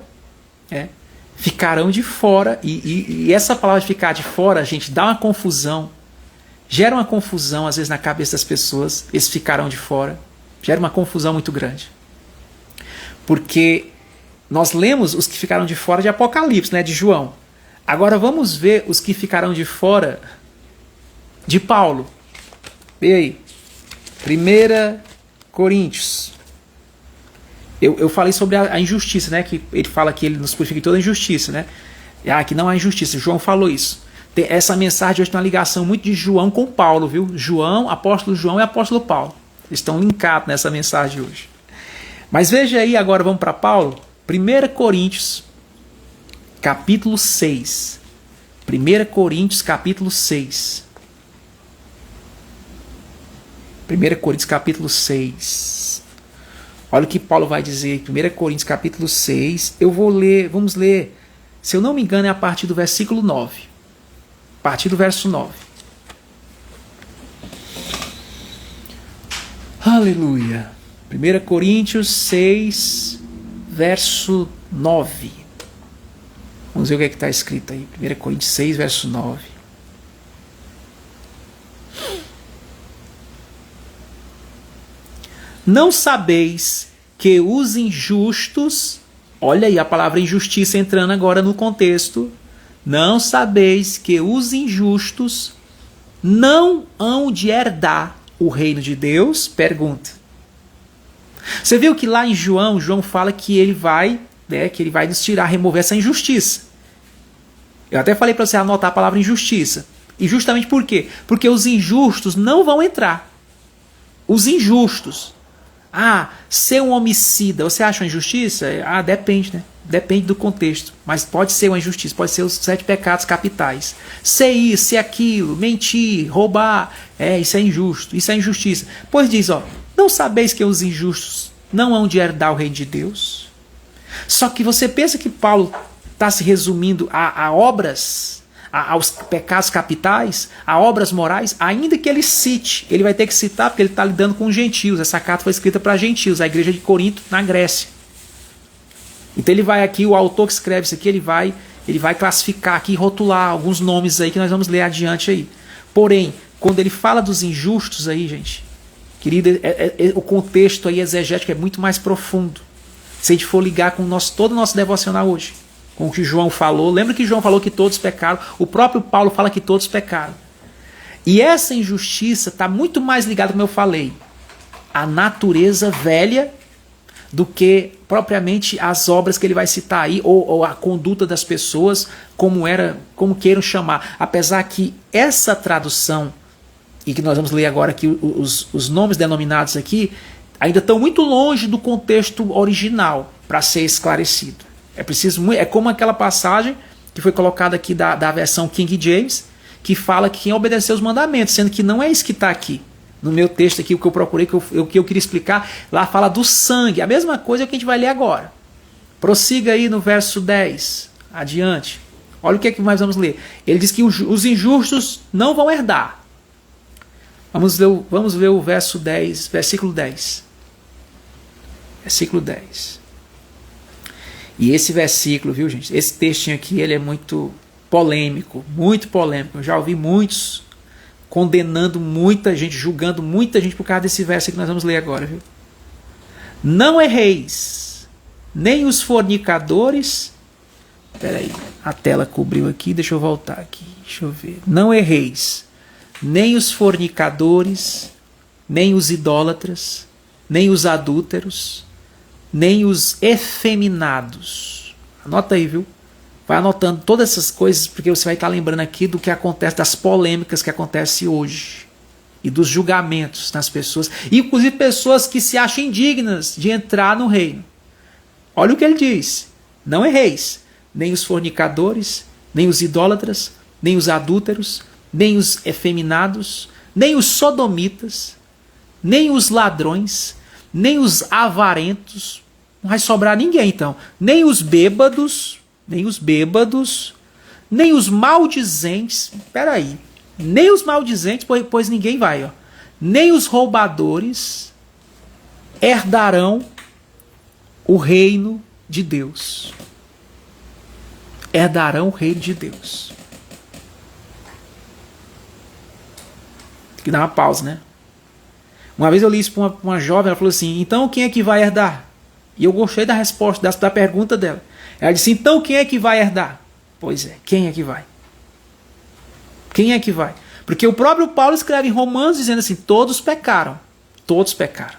Ficarão de fora. E essa palavra de ficar de fora, gente, dá uma confusão. Gera uma confusão, às vezes, na cabeça das pessoas. Eles ficarão de fora. Gera uma confusão muito grande. Porque nós lemos os que ficaram de fora de Apocalipse, né? De João. Agora vamos ver os que ficarão de fora de Paulo. Vê aí. 1 Coríntios. Eu falei sobre a injustiça, né? Que ele fala que ele nos purifica de toda injustiça, né? Que não há injustiça. João falou isso. Essa mensagem hoje tem uma ligação muito de João com Paulo, viu? João, apóstolo João e apóstolo Paulo. Eles estão linkados nessa mensagem hoje. Mas veja aí, agora vamos para Paulo. 1 Coríntios, capítulo 6. 1 Coríntios, capítulo 6. 1 Coríntios, capítulo 6. Olha o que Paulo vai dizer em 1 Coríntios, capítulo 6. Eu vou ler, vamos ler, se eu não me engano, é a partir do versículo 9. A partir do verso 9. Aleluia. 1 Coríntios 6, verso 9. Vamos ver o que está escrito aí. 1 Coríntios 6, verso 9. Não sabeis que os injustos, olha aí a palavra injustiça entrando agora no contexto, não sabeis que os injustos não hão de herdar o reino de Deus? Pergunta. Você viu que lá em João fala que ele vai, né, que ele vai nos tirar, remover essa injustiça. Eu até falei para você anotar a palavra injustiça. E justamente por quê? Porque os injustos não vão entrar. Os injustos. Ah, ser um homicida, você acha uma injustiça? Ah, depende, né? Depende do contexto. Mas pode ser uma injustiça, pode ser os 7 pecados capitais. Ser isso, ser aquilo, mentir, roubar. Isso é injusto, isso é injustiça. Pois diz, ó, não sabeis que os injustos não hão de herdar o reino de Deus? Só que você pensa que Paulo está se resumindo a obras, aos pecados capitais, a obras morais, ainda que ele cite, ele vai ter que citar porque ele está lidando com gentios. Essa carta foi escrita para gentios, a igreja de Corinto, na Grécia. Então ele vai aqui, o autor que escreve isso aqui, ele vai classificar aqui, rotular alguns nomes aí que nós vamos ler adiante aí. Porém, quando ele fala dos injustos aí, gente, querido, o contexto aí exegético é muito mais profundo. Se a gente for ligar com todo o nosso devocional hoje, com o que João falou, lembra que João falou que todos pecaram, o próprio Paulo fala que todos pecaram. E essa injustiça está muito mais ligada, como eu falei, à natureza velha do que propriamente as obras que ele vai citar aí, ou a conduta das pessoas, como queiram chamar. Apesar que essa tradução, e que nós vamos ler agora aqui, os nomes denominados aqui, ainda estão muito longe do contexto original para ser esclarecido. É como aquela passagem que foi colocada aqui da versão King James, que fala que quem obedeceu os mandamentos, sendo que não é isso que está aqui. No meu texto aqui, o que eu procurei, o que eu queria explicar, lá fala do sangue. A mesma coisa que a gente vai ler agora. Prossiga aí no verso 10, adiante. Olha o que é que nós vamos ler. Ele diz que os injustos não vão herdar. Vamos ver o verso 10, versículo 10. Versículo 10. E esse versículo, viu, gente? Esse textinho aqui, ele é muito polêmico, muito polêmico. Eu já ouvi muitos condenando muita gente, julgando muita gente por causa desse verso que nós vamos ler agora, viu? Não erreis, nem os fornicadores. Peraí, a tela cobriu aqui, deixa eu voltar aqui, deixa eu ver. Não erreis, nem os fornicadores, nem os idólatras, nem os adúlteros, nem os efeminados. Anota aí, viu? Vai anotando todas essas coisas, porque você vai estar lembrando aqui do que acontece, das polêmicas que acontecem hoje. E dos julgamentos nas pessoas. Inclusive pessoas que se acham indignas de entrar no reino. Olha o que ele diz. Não erreis. Nem os fornicadores, nem os idólatras, nem os adúlteros, nem os efeminados, nem os sodomitas, nem os ladrões, nem os avarentos. Não vai sobrar ninguém então. Nem os bêbados, nem os maldizentes, peraí, nem os maldizentes, pois ninguém vai, ó, nem os roubadores herdarão o reino de Deus. Herdarão o reino de Deus. Tem que dar uma pausa, né? Uma vez eu li isso para uma jovem, ela falou assim, então quem é que vai herdar? E eu gostei da resposta, da pergunta dela. Ela disse, então quem é que vai herdar? Pois é, quem é que vai? Quem é que vai? Porque o próprio Paulo escreve em Romanos dizendo assim, todos pecaram. Todos pecaram.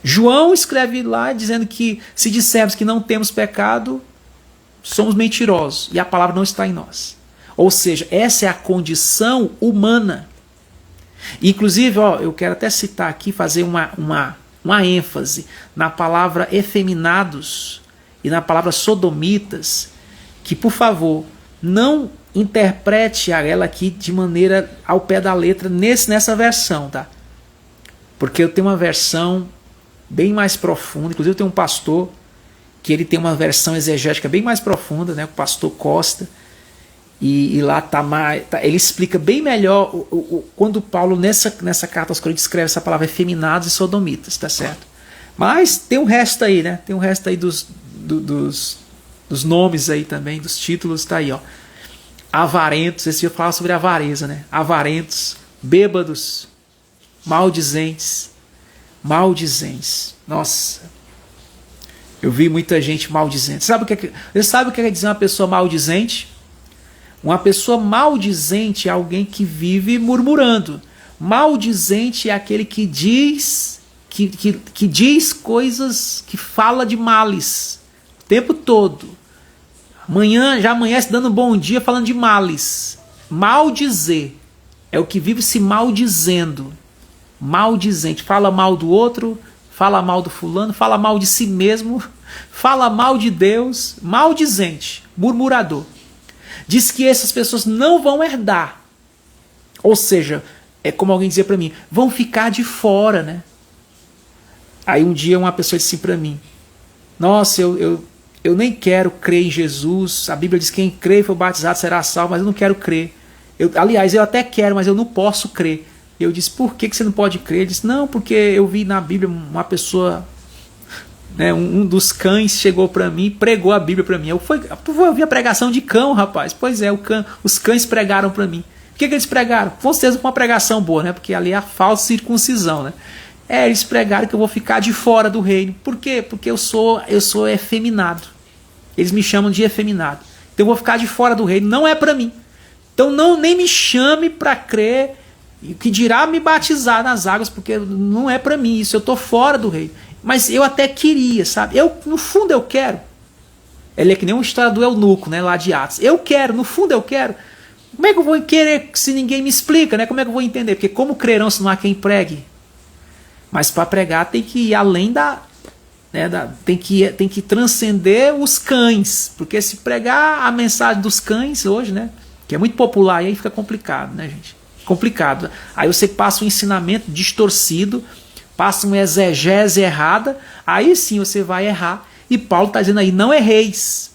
João escreve lá dizendo que se dissermos que não temos pecado, somos mentirosos e a palavra não está em nós. Ou seja, essa é a condição humana. Inclusive, ó, eu quero até citar aqui, fazer uma ênfase na palavra efeminados e na palavra sodomitas, que, por favor, não interprete ela aqui de maneira ao pé da letra nessa versão, tá? Porque eu tenho uma versão bem mais profunda, inclusive eu tenho um pastor que ele tem uma versão exegética bem mais profunda, né, o pastor Costa, e lá ele explica bem melhor quando Paulo nessa carta aos Coríntios escreve essa palavra efeminados e sodomitas, tá certo? Mas tem um resto aí, né? Tem um resto aí dos nomes aí também, dos títulos, tá aí, ó. Avarentos, esse dia eu falava sobre avareza, né? Avarentos, bêbados, maldizentes. Nossa, eu vi muita gente maldizente. Você sabe o que quer dizer uma pessoa maldizente? Uma pessoa maldizente é alguém que vive murmurando. Maldizente é aquele que diz, que diz coisas, que fala de males o tempo todo. Amanhã já amanhece dando bom dia falando de males. Maldizer é o que vive se maldizendo. Maldizente, fala mal do outro, fala mal do fulano, fala mal de si mesmo, fala mal de Deus, maldizente, murmurador. Diz que essas pessoas não vão herdar. Ou seja, é como alguém dizia para mim, vão ficar de fora, né? Aí um dia uma pessoa disse assim para mim, nossa, eu nem quero crer em Jesus, a Bíblia diz que quem crê e for batizado será salvo, mas eu não quero crer. Aliás, eu até quero, mas eu não posso crer. Eu disse, por que você não pode crer? Ele disse, não, porque eu vi na Bíblia uma pessoa, né, um dos cães chegou para mim e pregou a Bíblia para mim. Eu vi a pregação de cão, rapaz. Pois é, os cães pregaram para mim. O que eles pregaram? Com certeza uma pregação boa, né? Porque ali é a falsa circuncisão, né? Eles pregaram que eu vou ficar de fora do reino. Por quê? Porque eu sou efeminado. Eles me chamam de efeminado. Então eu vou ficar de fora do reino. Não é para mim. Então nem me chame para crer, e que dirá me batizar nas águas, porque não é para mim isso, eu estou fora do reino. Mas eu até queria, sabe? No fundo eu quero. Ele é que nem uma história do eunuco, né, lá de Atos. Eu quero, no fundo eu quero. Como é que eu vou querer se ninguém me explica, né? Como é que eu vou entender? Porque como crerão se não há quem pregue? Mas para pregar tem que ir além tem que transcender os cães. Porque se pregar a mensagem dos cães hoje, né? Que é muito popular, e aí fica complicado, né, gente? Complicado. Aí você passa um ensinamento distorcido, passa uma exegese errada, aí sim você vai errar. E Paulo está dizendo aí, não erreis.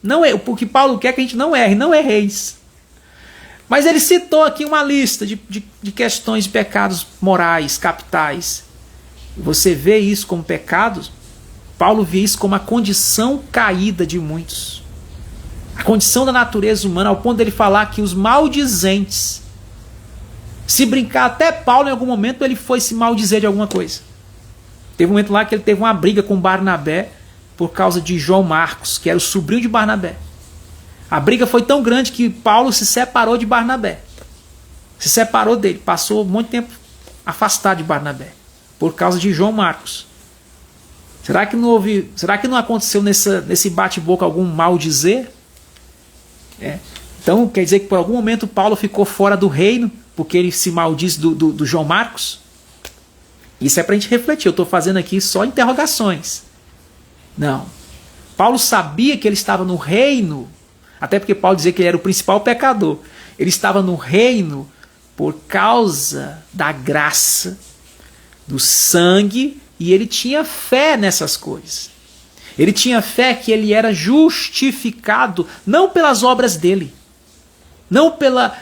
Não é, porque Paulo quer que a gente não erre, não erreis. Mas ele citou aqui uma lista de questões de pecados morais, capitais. Você vê isso como pecados, Paulo vê isso como a condição caída de muitos. A condição da natureza humana, ao ponto dele falar que os maldizentes, se brincar, até Paulo em algum momento ele foi se maldizer de alguma coisa. Teve um momento lá que ele teve uma briga com Barnabé por causa de João Marcos, que era o sobrinho de Barnabé. A briga foi tão grande que Paulo se separou de Barnabé. Se separou dele, passou muito tempo afastado de Barnabé, por causa de João Marcos. Será que não aconteceu nesse bate-boca algum maldizer? Então quer dizer que por algum momento Paulo ficou fora do reino porque ele se maldiz do João Marcos? Isso é para a gente refletir. Eu estou fazendo aqui só interrogações. Não. Paulo sabia que ele estava no reino, até porque Paulo dizia que ele era o principal pecador. Ele estava no reino por causa da graça, do sangue, e ele tinha fé nessas coisas. Ele tinha fé que ele era justificado, não pelas obras dele, não pela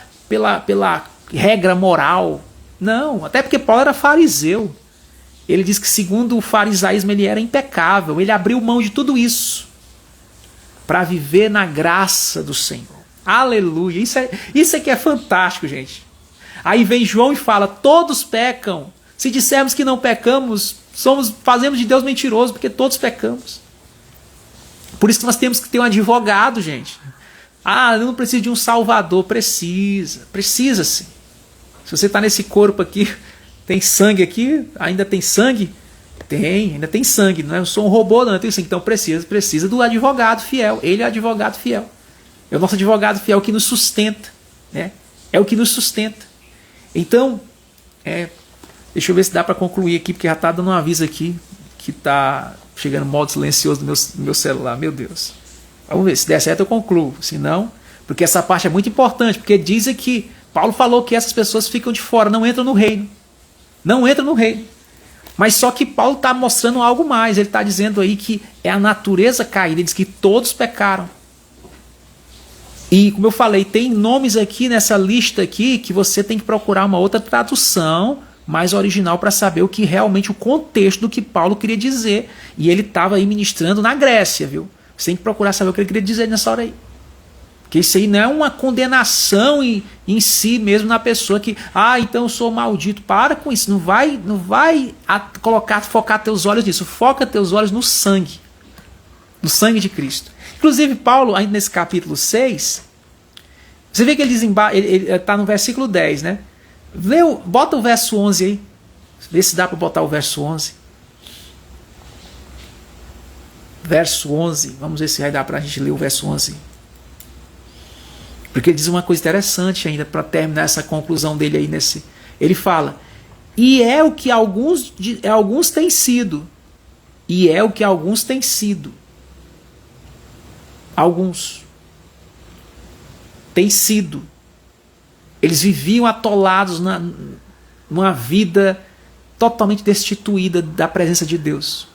regra moral, não, até porque Paulo era fariseu. Ele diz que segundo o farisaísmo ele era impecável, ele abriu mão de tudo isso para viver na graça do Senhor. Aleluia, isso é que é fantástico, gente. Aí vem João e fala, todos pecam. Se dissermos que não pecamos, fazemos de Deus mentiroso, porque todos pecamos. Por isso que nós temos que ter um advogado, gente. Eu não preciso de um salvador. Precisa sim. Se você está nesse corpo aqui, tem sangue aqui, ainda tem sangue? Ainda tem sangue. Não é? Eu sou um robô, não, eu tenho sangue. Então precisa do advogado fiel. Ele é o advogado fiel. É o nosso advogado fiel que nos sustenta. Né? É o que nos sustenta. Então, deixa eu ver se dá para concluir aqui, porque já está dando um aviso aqui que está chegando modo silencioso no meu celular. Meu Deus. Vamos ver, se der certo eu concluo. Se não, porque essa parte é muito importante, porque diz aqui, Paulo falou que essas pessoas ficam de fora, não entram no reino. Não entram no reino. Mas só que Paulo está mostrando algo mais. Ele está dizendo aí que é a natureza caída. Ele diz que todos pecaram. E como eu falei, tem nomes aqui nessa lista aqui que você tem que procurar uma outra tradução mais original para saber o que realmente o contexto do que Paulo queria dizer. E ele estava aí ministrando na Grécia, viu? Você tem que procurar saber o que ele queria dizer nessa hora aí. Porque isso aí não é uma condenação em si mesmo na pessoa que, então eu sou maldito. Para com isso, não vai focar teus olhos nisso. Foca teus olhos no sangue de Cristo. Inclusive Paulo, ainda nesse capítulo 6, Você vê que ele está no versículo 10, né? Bota o verso 11 aí. Vê se dá para botar o verso 11. Verso 11. Vamos ver se vai dar para a gente ler o verso 11. Porque ele diz uma coisa interessante ainda para terminar essa conclusão dele aí nesse. Ele fala: e é o que alguns têm sido. E é o que alguns têm sido. Alguns têm sido. Eles viviam atolados numa vida totalmente destituída da presença de Deus.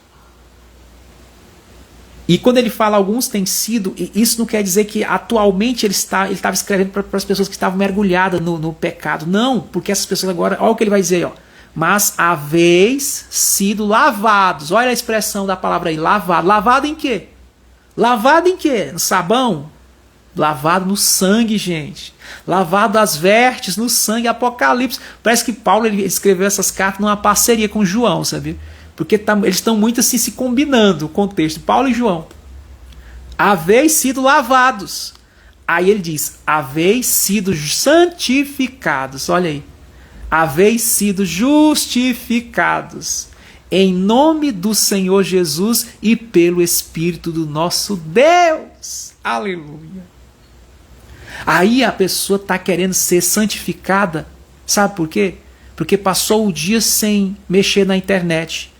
E quando ele fala alguns têm sido, isso não quer dizer que atualmente ele estava escrevendo para as pessoas que estavam mergulhadas no pecado. Não, porque essas pessoas agora, olha o que ele vai dizer, ó. Mas haveis sido lavados. Olha a expressão da palavra aí, lavado. Lavado em quê? Lavado em quê? No sabão? Lavado no sangue, gente. Lavado as vestes no sangue. Apocalipse. Parece que Paulo ele escreveu essas cartas numa parceria com João, sabe? Porque eles estão muito assim se combinando o contexto. Paulo e João. Haveis sido lavados. Aí ele diz, haveis sido santificados. Olha aí. Haveis sido justificados em nome do Senhor Jesus e pelo Espírito do nosso Deus. Aleluia. Aí a pessoa está querendo ser santificada. Sabe por quê? Porque passou o dia sem mexer na internet.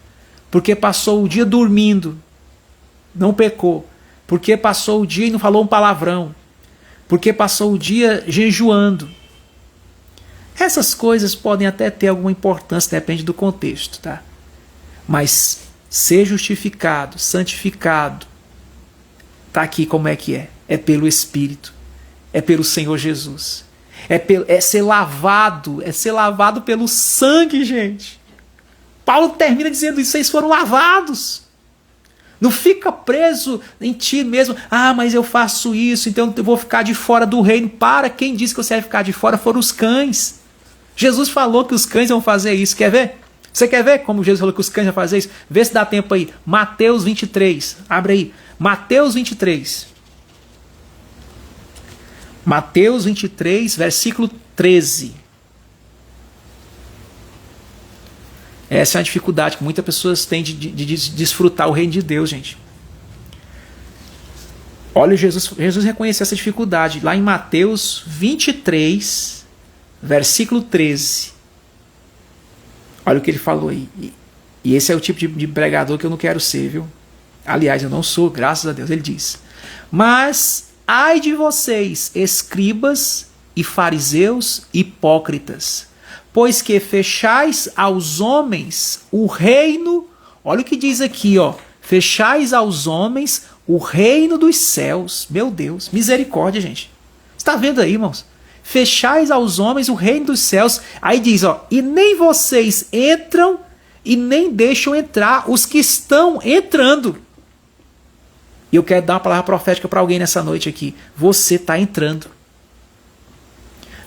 Porque passou o dia dormindo, não pecou. Porque passou o dia e não falou um palavrão. Porque passou o dia jejuando. Essas coisas podem até ter alguma importância, depende do contexto, tá? Mas ser justificado, santificado, tá aqui como é que é. É pelo Espírito, é pelo Senhor Jesus. É ser lavado pelo sangue, gente. Paulo termina dizendo isso, vocês foram lavados. Não fica preso em ti mesmo. Ah, mas eu faço isso, então eu vou ficar de fora do reino. Para, quem disse que você vai ficar de fora foram os cães. Jesus falou que os cães vão fazer isso. Quer ver? Você quer ver como Jesus falou que os cães vão fazer isso? Vê se dá tempo aí. Mateus 23. Abre aí. Mateus 23. Mateus 23, versículo 13. Essa é a dificuldade que muitas pessoas têm de desfrutar o reino de Deus, gente. Olha, Jesus reconheceu essa dificuldade. Lá em Mateus 23, versículo 13. Olha o que ele falou aí. E esse é o tipo de pregador que eu não quero ser, viu? Aliás, eu não sou, graças a Deus. Ele diz: mas ai de vocês, escribas e fariseus hipócritas, pois que fechais aos homens o reino. Olha o que diz aqui, ó. Fechais aos homens o reino dos céus. Meu Deus, misericórdia, gente. Está vendo aí, irmãos? Fechais aos homens o reino dos céus. Aí diz, ó, e nem vocês entram e nem deixam entrar os que estão entrando. E eu quero dar uma palavra profética para alguém nessa noite aqui. Você está entrando.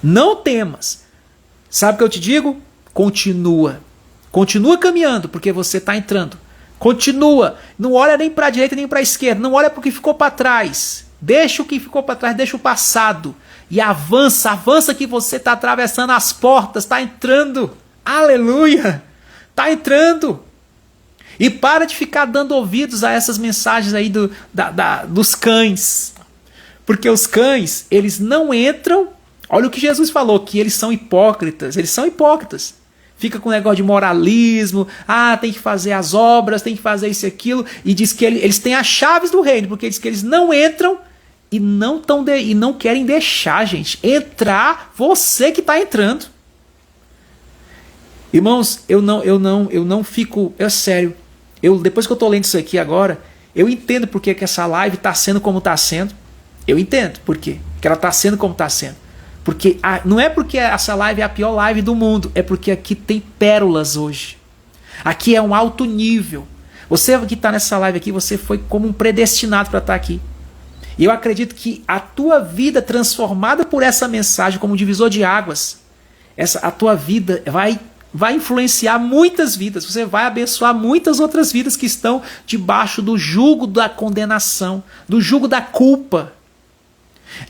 Não temas. Sabe o que eu te digo? Continua. Continua caminhando, porque você está entrando. Continua. Não olha nem para a direita nem para a esquerda. Não olha para o que ficou para trás. Deixa o que ficou para trás, deixa o passado. E avança, avança que você está atravessando as portas, está entrando. Aleluia! Está entrando. E para de ficar dando ouvidos a essas mensagens aí dos cães. Porque os cães, eles não entram. Olha o que Jesus falou, que eles são hipócritas. Eles são hipócritas. Fica com o negócio de moralismo. Ah, tem que fazer as obras, tem que fazer isso e aquilo. E diz que eles têm as chaves do reino, porque diz que eles não entram e não querem deixar, gente, entrar você que está entrando. Irmãos, eu não fico... É sério. Depois que eu estou lendo isso aqui agora, eu entendo porque que essa live está sendo como está sendo. Eu entendo por quê que ela está sendo como está sendo. Porque não é porque essa live é a pior live do mundo, é porque aqui tem pérolas hoje. Aqui é um alto nível. Você que está nessa live aqui, você foi como um predestinado para estar aqui. E eu acredito que a tua vida transformada por essa mensagem como um divisor de águas, a tua vida vai influenciar muitas vidas. Você vai abençoar muitas outras vidas que estão debaixo do jugo da condenação, do jugo da culpa.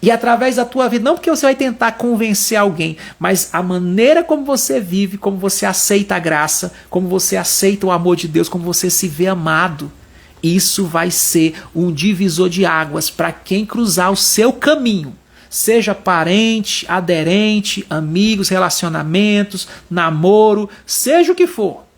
E através da tua vida, não porque você vai tentar convencer alguém, mas a maneira como você vive, como você aceita a graça, como você aceita o amor de Deus, como você se vê amado, isso vai ser um divisor de águas para quem cruzar o seu caminho. Seja parente, aderente, amigos, relacionamentos, namoro, seja o que for.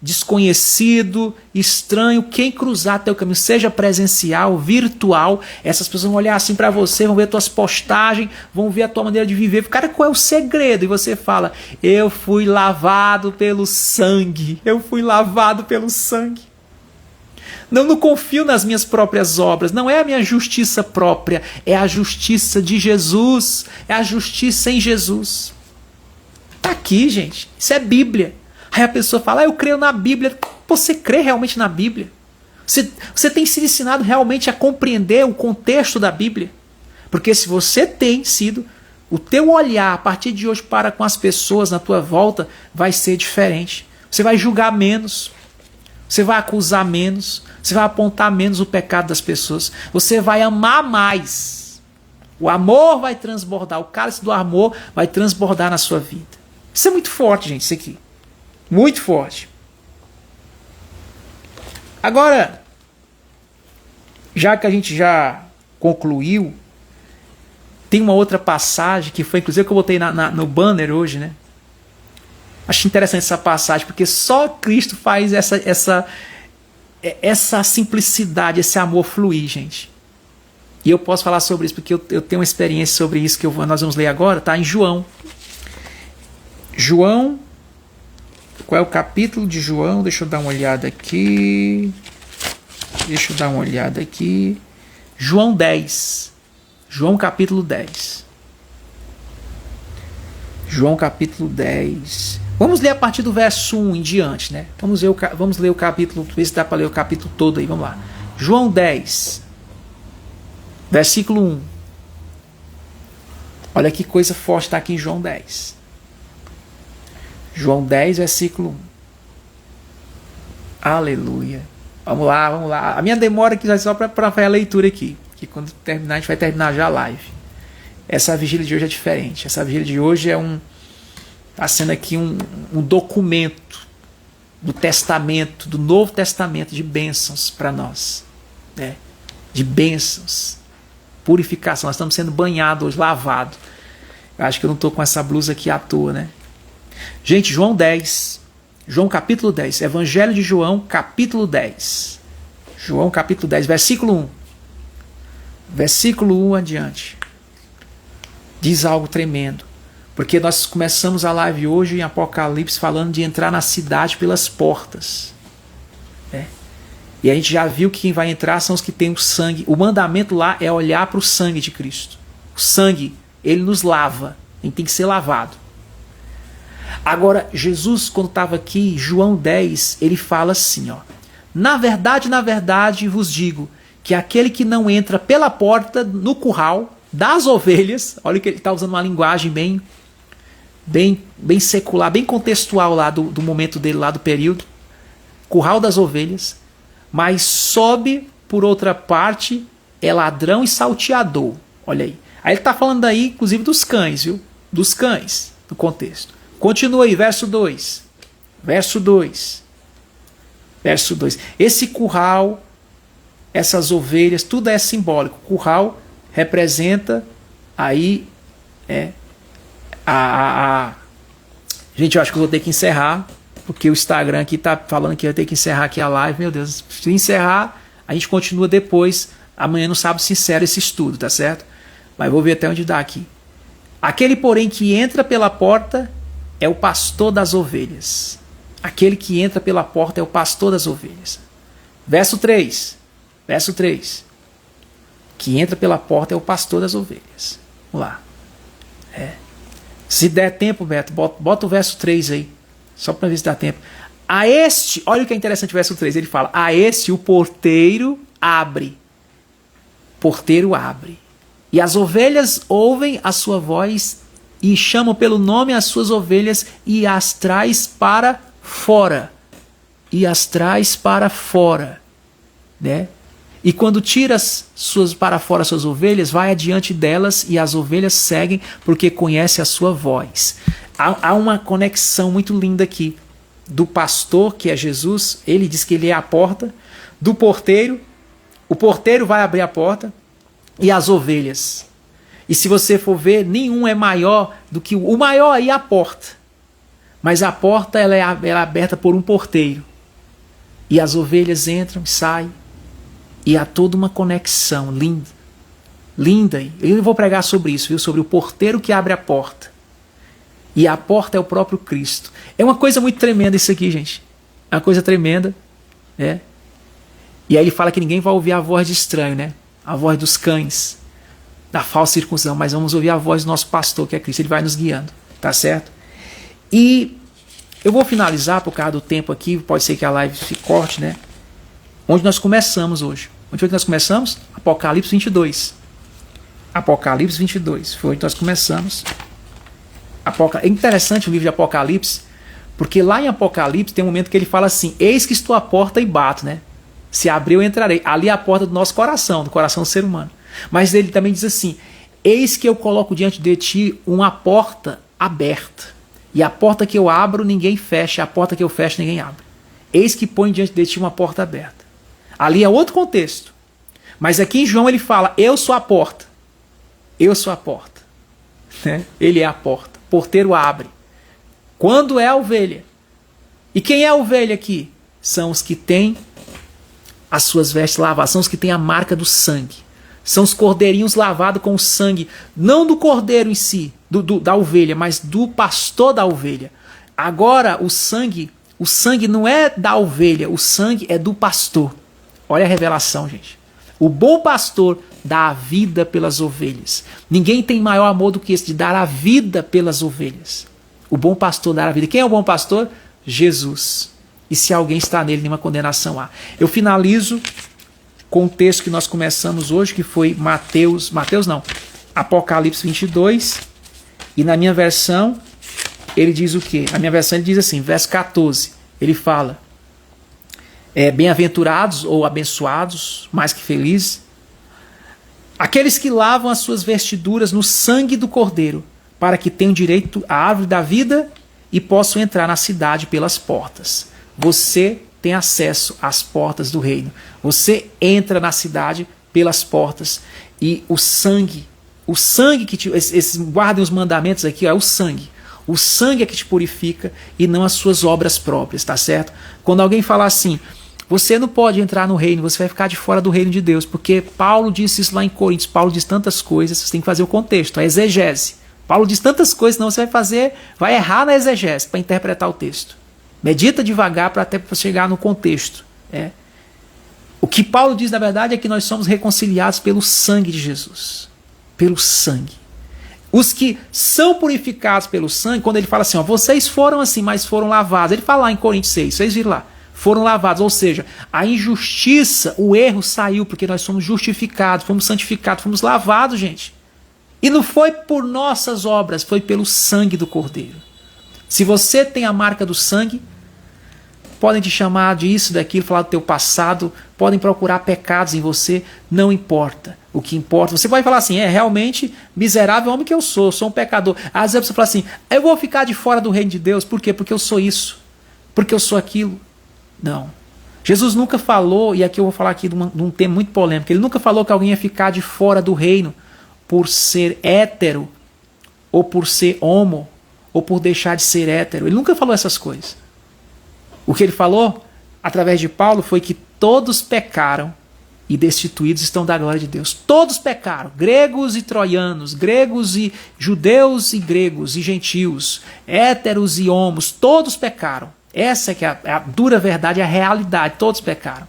Desconhecido, estranho, quem cruzar teu caminho, seja presencial, virtual, essas pessoas vão olhar assim para você, vão ver tuas postagens, vão ver a tua maneira de viver. Cara, qual é o segredo? E você fala: eu fui lavado pelo sangue, eu fui lavado pelo sangue. Não confio nas minhas próprias obras, não é a minha justiça própria, é a justiça de Jesus, é a justiça em Jesus. Tá aqui, gente, isso é Bíblia. Aí a pessoa fala: eu creio na Bíblia. Você crê realmente na Bíblia? Você tem sido ensinado realmente a compreender o contexto da Bíblia? Porque se você tem sido, o teu olhar a partir de hoje para com as pessoas na tua volta vai ser diferente. Você vai julgar menos, você vai acusar menos, você vai apontar menos o pecado das pessoas, você vai amar mais. O amor vai transbordar, o cálice do amor vai transbordar na sua vida. Isso é muito forte, gente, isso aqui. Muito forte. Agora, já que a gente já concluiu, tem uma outra passagem que foi, inclusive, que eu botei no banner hoje, né? Acho interessante essa passagem, porque só Cristo faz essa simplicidade, esse amor fluir, gente. E eu posso falar sobre isso, porque eu tenho uma experiência sobre isso que nós vamos ler agora, tá? Em João. João. Qual é o capítulo de João? Deixa eu dar uma olhada aqui. João 10. João capítulo 10. João capítulo 10. Vamos ler a partir do verso 1 em diante, né? Vamos ler o capítulo, ver se dá para ler o capítulo todo aí. Vamos lá. João 10, versículo 1. Olha que coisa forte está aqui em João 10. João 10, versículo 1. Aleluia. Vamos lá. A minha demora aqui já é só para fazer a leitura aqui. Que quando terminar, a gente vai terminar já a live. Essa vigília de hoje é diferente. Essa vigília de hoje está sendo aqui um documento do Testamento, do Novo Testamento, de bênçãos para nós. Né? De bênçãos. Purificação. Nós estamos sendo banhados hoje, lavados. Eu acho que eu não estou com essa blusa aqui à toa, né? Gente, João 10, João capítulo 10, Evangelho de João capítulo 10, João capítulo 10, versículo 1, versículo 1 adiante, diz algo tremendo, porque nós começamos a live hoje em Apocalipse falando de entrar na cidade pelas portas, né? E a gente já viu que quem vai entrar são os que têm o sangue. O mandamento lá é olhar para o sangue de Cristo. O sangue, ele nos lava, a gente tem que ser lavado. Agora, Jesus, quando estava aqui, João 10, ele fala assim, ó: na verdade, vos digo, que aquele que não entra pela porta no curral das ovelhas, olha que ele está usando uma linguagem bem secular, bem contextual lá do momento dele, lá do período, curral das ovelhas, mas sobe por outra parte, é ladrão e salteador. Olha aí. Aí ele está falando aí, inclusive, dos cães, viu? Dos cães, no contexto. Continua aí, verso 2. Verso 2. Verso 2. Esse curral, essas ovelhas, tudo é simbólico. Curral representa aí Gente, eu acho que eu vou ter que encerrar, porque o Instagram aqui tá falando que eu vou ter que encerrar aqui a live. Meu Deus, se encerrar, a gente continua depois. Amanhã no sábado se encerra esse estudo, tá certo? Mas vou ver até onde dá aqui. Aquele, porém, que entra pela porta é o pastor das ovelhas. Aquele que entra pela porta é o pastor das ovelhas. Verso 3. Verso 3. Que entra pela porta é o pastor das ovelhas. Vamos lá. Se der tempo, Beto, bota o verso 3 aí. Só para ver se dá tempo. A este, olha o que é interessante o verso 3. Ele fala: a este o porteiro abre. Porteiro abre. E as ovelhas ouvem a sua voz e chamam pelo nome as suas ovelhas e as traz para fora. E as traz para fora. Né? E quando tira para fora suas ovelhas, vai adiante delas e as ovelhas seguem porque conhece a sua voz. Há uma conexão muito linda aqui do pastor, que é Jesus, ele diz que ele é a porta, do porteiro, o porteiro vai abrir a porta, e as ovelhas. E se você for ver, nenhum é maior do que o maior aí é a porta. Mas a porta ela é aberta por um porteiro. E as ovelhas entram e saem. E há toda uma conexão linda. Linda. Eu vou pregar sobre isso, viu? Sobre o porteiro que abre a porta. E a porta é o próprio Cristo. É uma coisa muito tremenda isso aqui, gente. É uma coisa tremenda. É. E aí ele fala que ninguém vai ouvir a voz de estranho, né? A voz dos cães, da falsa circuncisão. Mas vamos ouvir a voz do nosso pastor, que é Cristo. Ele vai nos guiando. Tá certo? E eu vou finalizar por causa do tempo aqui. Pode ser que a live se corte, né? Onde nós começamos hoje. Onde foi que nós começamos? Apocalipse 22. Apocalipse 22. Foi onde nós começamos. É interessante o livro de Apocalipse, porque lá em Apocalipse tem um momento que ele fala assim: eis que estou à porta e bato, né? Se abrir eu entrarei. Ali é a porta do nosso coração, do coração do ser humano. Mas ele também diz assim: eis que eu coloco diante de ti uma porta aberta. E a porta que eu abro ninguém fecha, a porta que eu fecho ninguém abre. Eis que põe diante de ti uma porta aberta. Ali é outro contexto. Mas aqui em João ele fala: eu sou a porta. Eu sou a porta. Né? Ele é a porta. O porteiro abre. Quando é a ovelha? E quem é a ovelha aqui? São os que têm as suas vestes lavadas. São os que têm a marca do sangue. São os cordeirinhos lavados com o sangue. Não do cordeiro em si, da ovelha, mas do pastor da ovelha. Agora o sangue não é da ovelha. O sangue é do pastor. Olha a revelação, gente. O bom pastor dá a vida pelas ovelhas. Ninguém tem maior amor do que esse de dar a vida pelas ovelhas. O bom pastor dá a vida. Quem é o bom pastor? Jesus. E se alguém está nele, nenhuma condenação há. Eu finalizo com o texto que nós começamos hoje, que foi Apocalipse 22. E na minha versão, ele diz o quê? Na minha versão ele diz assim, verso 14. Ele fala: bem-aventurados ou abençoados, mais que felizes, aqueles que lavam as suas vestiduras no sangue do Cordeiro, para que tenham direito à árvore da vida e possam entrar na cidade pelas portas. Você tem acesso às portas do reino. Você entra na cidade pelas portas. E o sangue que te... guardem os mandamentos aqui, é o sangue. O sangue é que te purifica e não as suas obras próprias, tá certo? Quando alguém falar assim: você não pode entrar no reino, você vai ficar de fora do reino de Deus, porque Paulo disse isso lá em Coríntios. Paulo diz tantas coisas, você tem que fazer o contexto, a exegese. Paulo diz tantas coisas, senão você vai errar na exegese para interpretar o texto. Medita devagar para até chegar no contexto. O que Paulo diz, na verdade, é que nós somos reconciliados pelo sangue de Jesus. Pelo sangue. Os que são purificados pelo sangue, quando ele fala assim, vocês foram assim, mas foram lavados. Ele fala lá em Coríntios 6, vocês viram lá. Foram lavados, ou seja, a injustiça, o erro saiu, porque nós somos justificados, fomos santificados, fomos lavados, gente. E não foi por nossas obras, foi pelo sangue do Cordeiro. Se você tem a marca do sangue, podem te chamar disso, daquilo, falar do teu passado, podem procurar pecados em você, não importa. O que importa, você vai falar assim, realmente miserável homem que eu sou um pecador. Às vezes você fala assim, eu vou ficar de fora do reino de Deus, por quê? Porque eu sou isso, porque eu sou aquilo. Não. Jesus nunca falou, e aqui eu vou falar aqui de um tema muito polêmico, ele nunca falou que alguém ia ficar de fora do reino por ser hétero, ou por ser homo, ou por deixar de ser hétero. Ele nunca falou essas coisas. O que ele falou, através de Paulo, foi que todos pecaram e destituídos estão da glória de Deus. Todos pecaram, gregos e troianos, gregos e judeus e gregos e gentios, héteros e homos, todos pecaram. Essa é que é a dura verdade, a realidade, todos pecaram.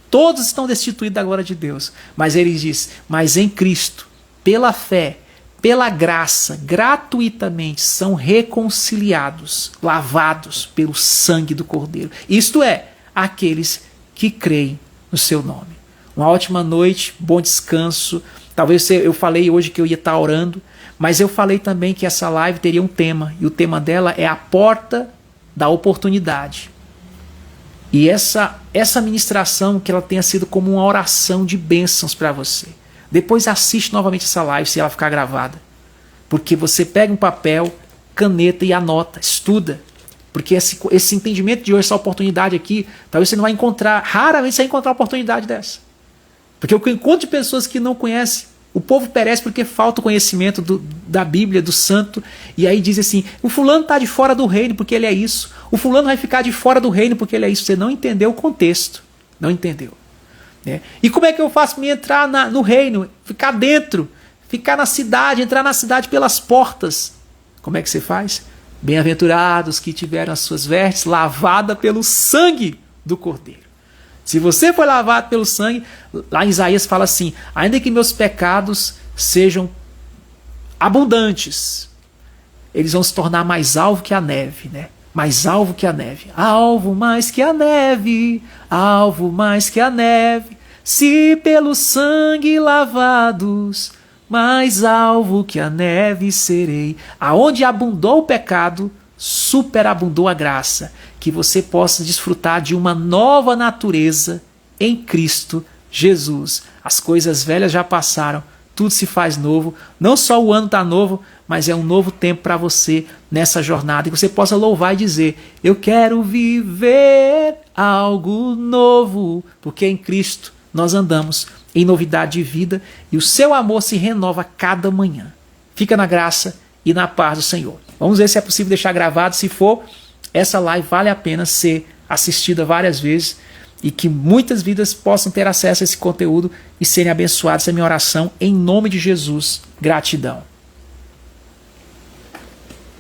Todos estão destituídos da glória de Deus. Mas ele diz, mas em Cristo, pela fé, pela graça, gratuitamente são reconciliados, lavados pelo sangue do Cordeiro. Isto é, aqueles que creem no seu nome. Uma ótima noite, bom descanso. Talvez eu falei hoje que eu ia estar orando, mas eu falei também que essa live teria um tema, e o tema dela é a porta da oportunidade. E essa ministração, que ela tenha sido como uma oração de bênçãos para você. Depois assiste novamente essa live, se ela ficar gravada. Porque você pega um papel, caneta e anota, estuda. Porque esse entendimento de hoje, essa oportunidade aqui, talvez você não vai encontrar, raramente você vai encontrar uma oportunidade dessa. Porque o que eu encontro de pessoas que não conhecem, o povo perece porque falta o conhecimento da Bíblia, do santo, e aí diz assim, o fulano está de fora do reino porque ele é isso, o fulano vai ficar de fora do reino porque ele é isso. Você não entendeu o contexto, não entendeu. Né? E como é que eu faço para me entrar no reino, ficar dentro, ficar na cidade, entrar na cidade pelas portas? Como é que você faz? Bem-aventurados que tiveram as suas vestes lavadas pelo sangue do Cordeiro. Se você foi lavado pelo sangue, lá em Isaías fala assim, ainda que meus pecados sejam abundantes, eles vão se tornar mais alvo que a neve, né? Mais alvo que a neve. Alvo mais que a neve, alvo mais que a neve, se pelo sangue lavados, mais alvo que a neve serei. Aonde abundou o pecado, superabundou a graça. Que você possa desfrutar de uma nova natureza em Cristo Jesus. As coisas velhas já passaram, tudo se faz novo. Não só o ano está novo, mas é um novo tempo para você nessa jornada. E que você possa louvar e dizer, eu quero viver algo novo, porque em Cristo nós andamos em novidade de vida e o seu amor se renova cada manhã. Fica na graça e na paz do Senhor. Vamos ver se é possível deixar gravado. Se for, essa live vale a pena ser assistida várias vezes e que muitas vidas possam ter acesso a esse conteúdo e serem abençoadas. Essa é a minha oração em nome de Jesus. Gratidão.